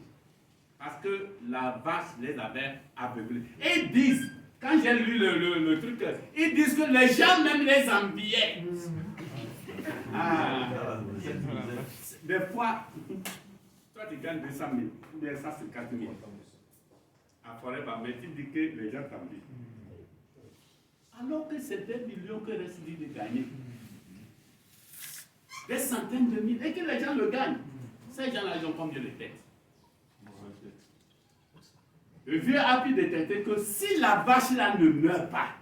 Parce que la vache les avait aveuglés. Et ils disent, quand j'ai lu le truc, ils disent que les gens même les enviaient. Des fois, toi tu gagnes 200 000, ou bien 150 000. À Forever, mais tu dis que les gens t'envient. Alors que c'est des millions que reste de gagner. Des centaines de mille, et que les gens le gagnent. Ces gens-là, ils ont combien de têtes? Le vieux a pu détecter que si la vache-là ne meurt pas,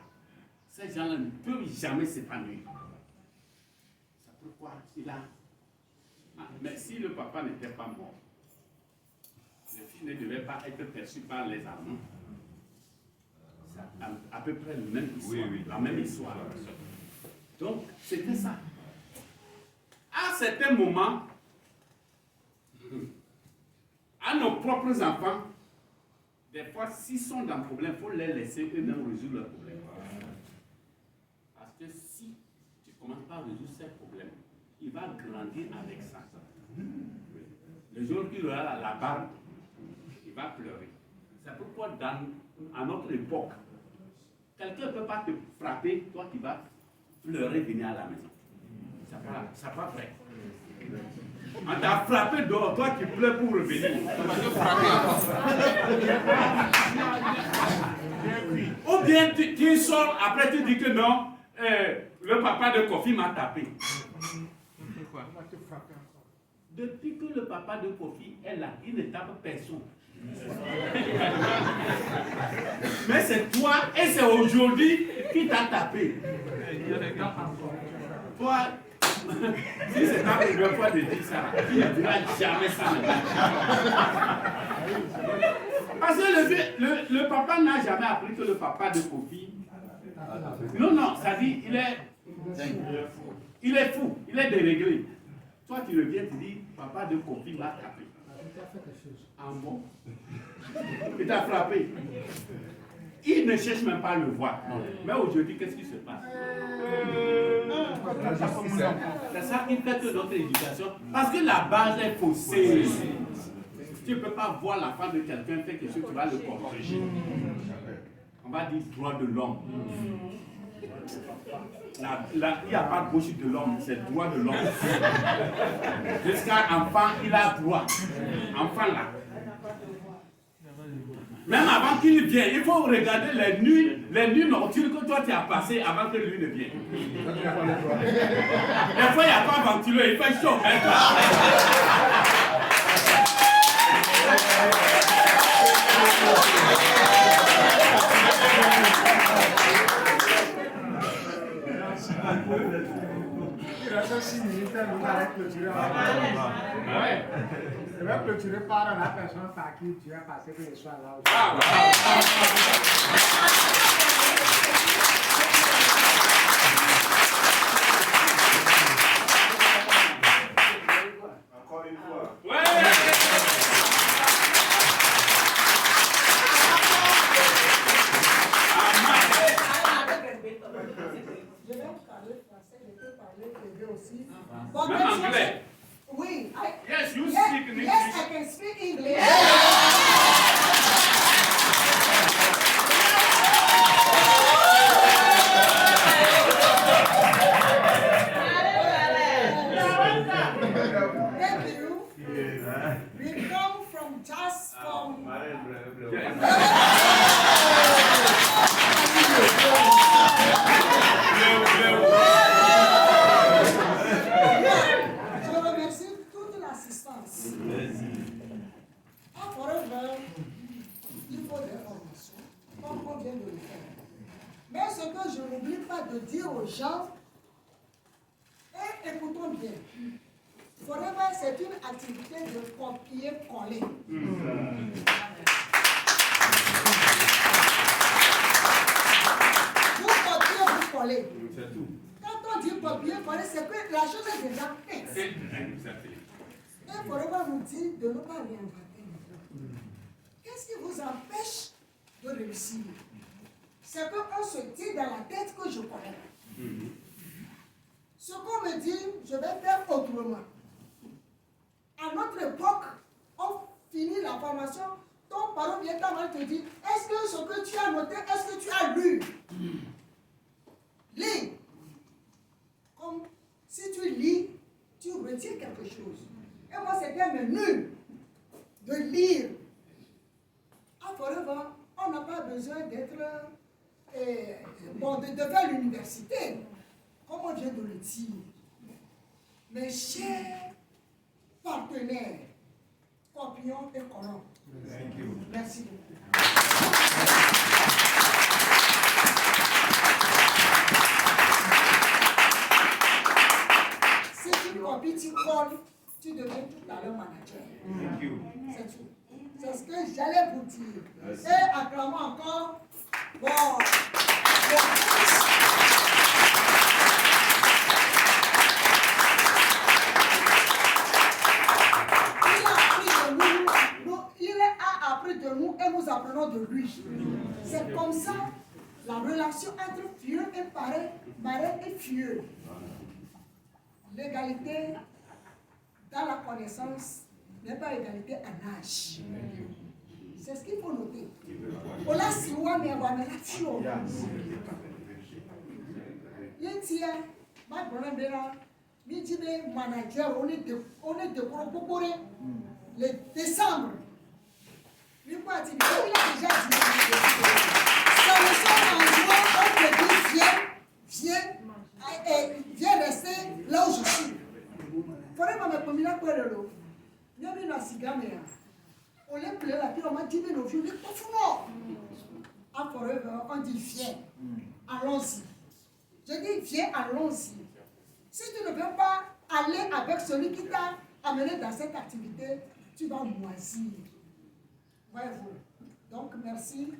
ces gens-là ne peuvent jamais s'épanouir. C'est pourquoi il a... mais si le papa n'était pas mort, le fils ne devait pas être perçu par les amants. C'est à peu près la même histoire. Oui, la même histoire. Donc, c'était ça. À certains moments, à nos propres enfants, des fois, s'ils sont dans un problème, il faut les laisser eux-mêmes résoudre leurs problèmes. Parce que si tu ne commences pas à résoudre ces problèmes, il va grandir avec ça. Le jour qu'il aura la barbe, il va pleurer. C'est pourquoi à notre époque, quelqu'un ne peut pas te frapper, toi qui vas pleurer venir à la maison. C'est pas vrai. On t'a frappé dehors, toi qui pleures pour revenir. bien tu sors, après tu dis que non, le papa de Kofi m'a tapé. Depuis que le papa de Kofi est là, il ne tape personne. Mais c'est toi et c'est aujourd'hui qui t'a tapé. Toi, si c'est ta première fois de dire ça, tu ne diras jamais ça. Parce que le papa n'a jamais appris que le papa de Kofi. Non, ça dit, il est fou, il est déréglé. Toi, tu reviens, tu dis, papa de Kofi m'a tapé. Ah bon? Il t'a frappé. Il ne cherche même pas à le voir. Mais aujourd'hui, qu'est-ce qui se passe? C'est ça qui fait que notre éducation, parce que la base est faussée. Tu ne peux pas voir la femme de quelqu'un faire quelque chose, tu vas le corriger. On va dire droit de l'homme. Il n'y a pas gauche de l'homme, c'est droit de l'homme. Jusqu'à enfant, il a droit. Enfant là. Même avant qu'il vienne, il faut regarder les nuits nocturnes que toi tu as passées avant que lui ne vienne. Des fois, il n'y a pas ventilé, il fait chaud. Il reste 6 minutes, nous allons clôturer. Je vais clôturer par la personne par qui tu as passé que je sois là aujourd'hui. Encore une fois. Je vais parler français, je peux parler anglais aussi. Même anglais. Oui. Yes, you speak in English. Yes, I can speak English. Thank you. We come from just from. Je remercie toute l'assistance. À Forever, il faut des formations, comme on vient de le faire. Mais ce que je n'oublie pas de dire aux gens, et écoutons bien, Forever, c'est une activité de copier-coller. Vous copiez, vous collez. C'est tout. Quand on dit copier-coller, c'est que la chose est déjà faite. Et Forever nous dit de ne pas réinventer. Qu'est-ce qui vous empêche de réussir? C'est qu'on se dit dans la tête que je connais. Ce qu'on me dit, je vais faire autrement. À notre époque, on finit la formation, ton parent vient te dire, est-ce que ce que tu as noté, est-ce que tu as lu? Lis. Comme si tu lis, tu retires quelque chose. Et moi, c'était menu de lire. À Forever, on n'a pas besoin d'être, de faire l'université, comme on vient de le dire. Mes chers partenaires, copions et collons. Merci beaucoup. Si tu copies, tu colles, tu deviens tout à l'heure manager. C'est tout. C'est ce que j'allais vous dire. Et acclamons encore. Bon. Il a appris de nous et nous apprenons de lui. C'est comme ça la relation entre fieux et parrain et fieux. L'égalité dans la connaissance n'est pas égalité en âge. C'est ce qu'il faut noter. Ola siwa me wa me la tio. Yentia, ma brother bera, mi jibe manager on est de corroborer le décembre. Lui quoi il a déjà dit. Ça nous sommes on dit viens, allons-y. Je dis viens, allons-y. Si tu ne veux pas aller avec celui qui t'a amené dans cette activité, tu vas moisir. Voyez-vous. Donc, merci.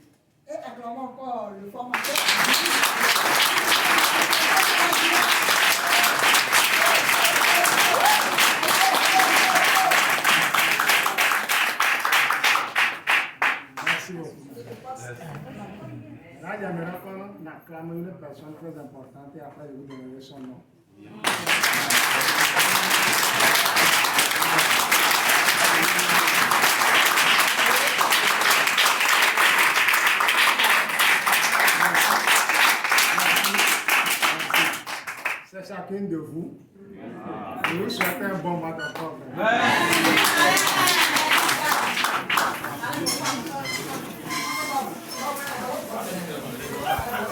Et acclamons encore le formateur. Merci beaucoup. Là, j'aimerais qu'on acclame une personne très importante et après je vous donnerai son nom. C'est chacune de vous. Je vous souhaite un bon matin.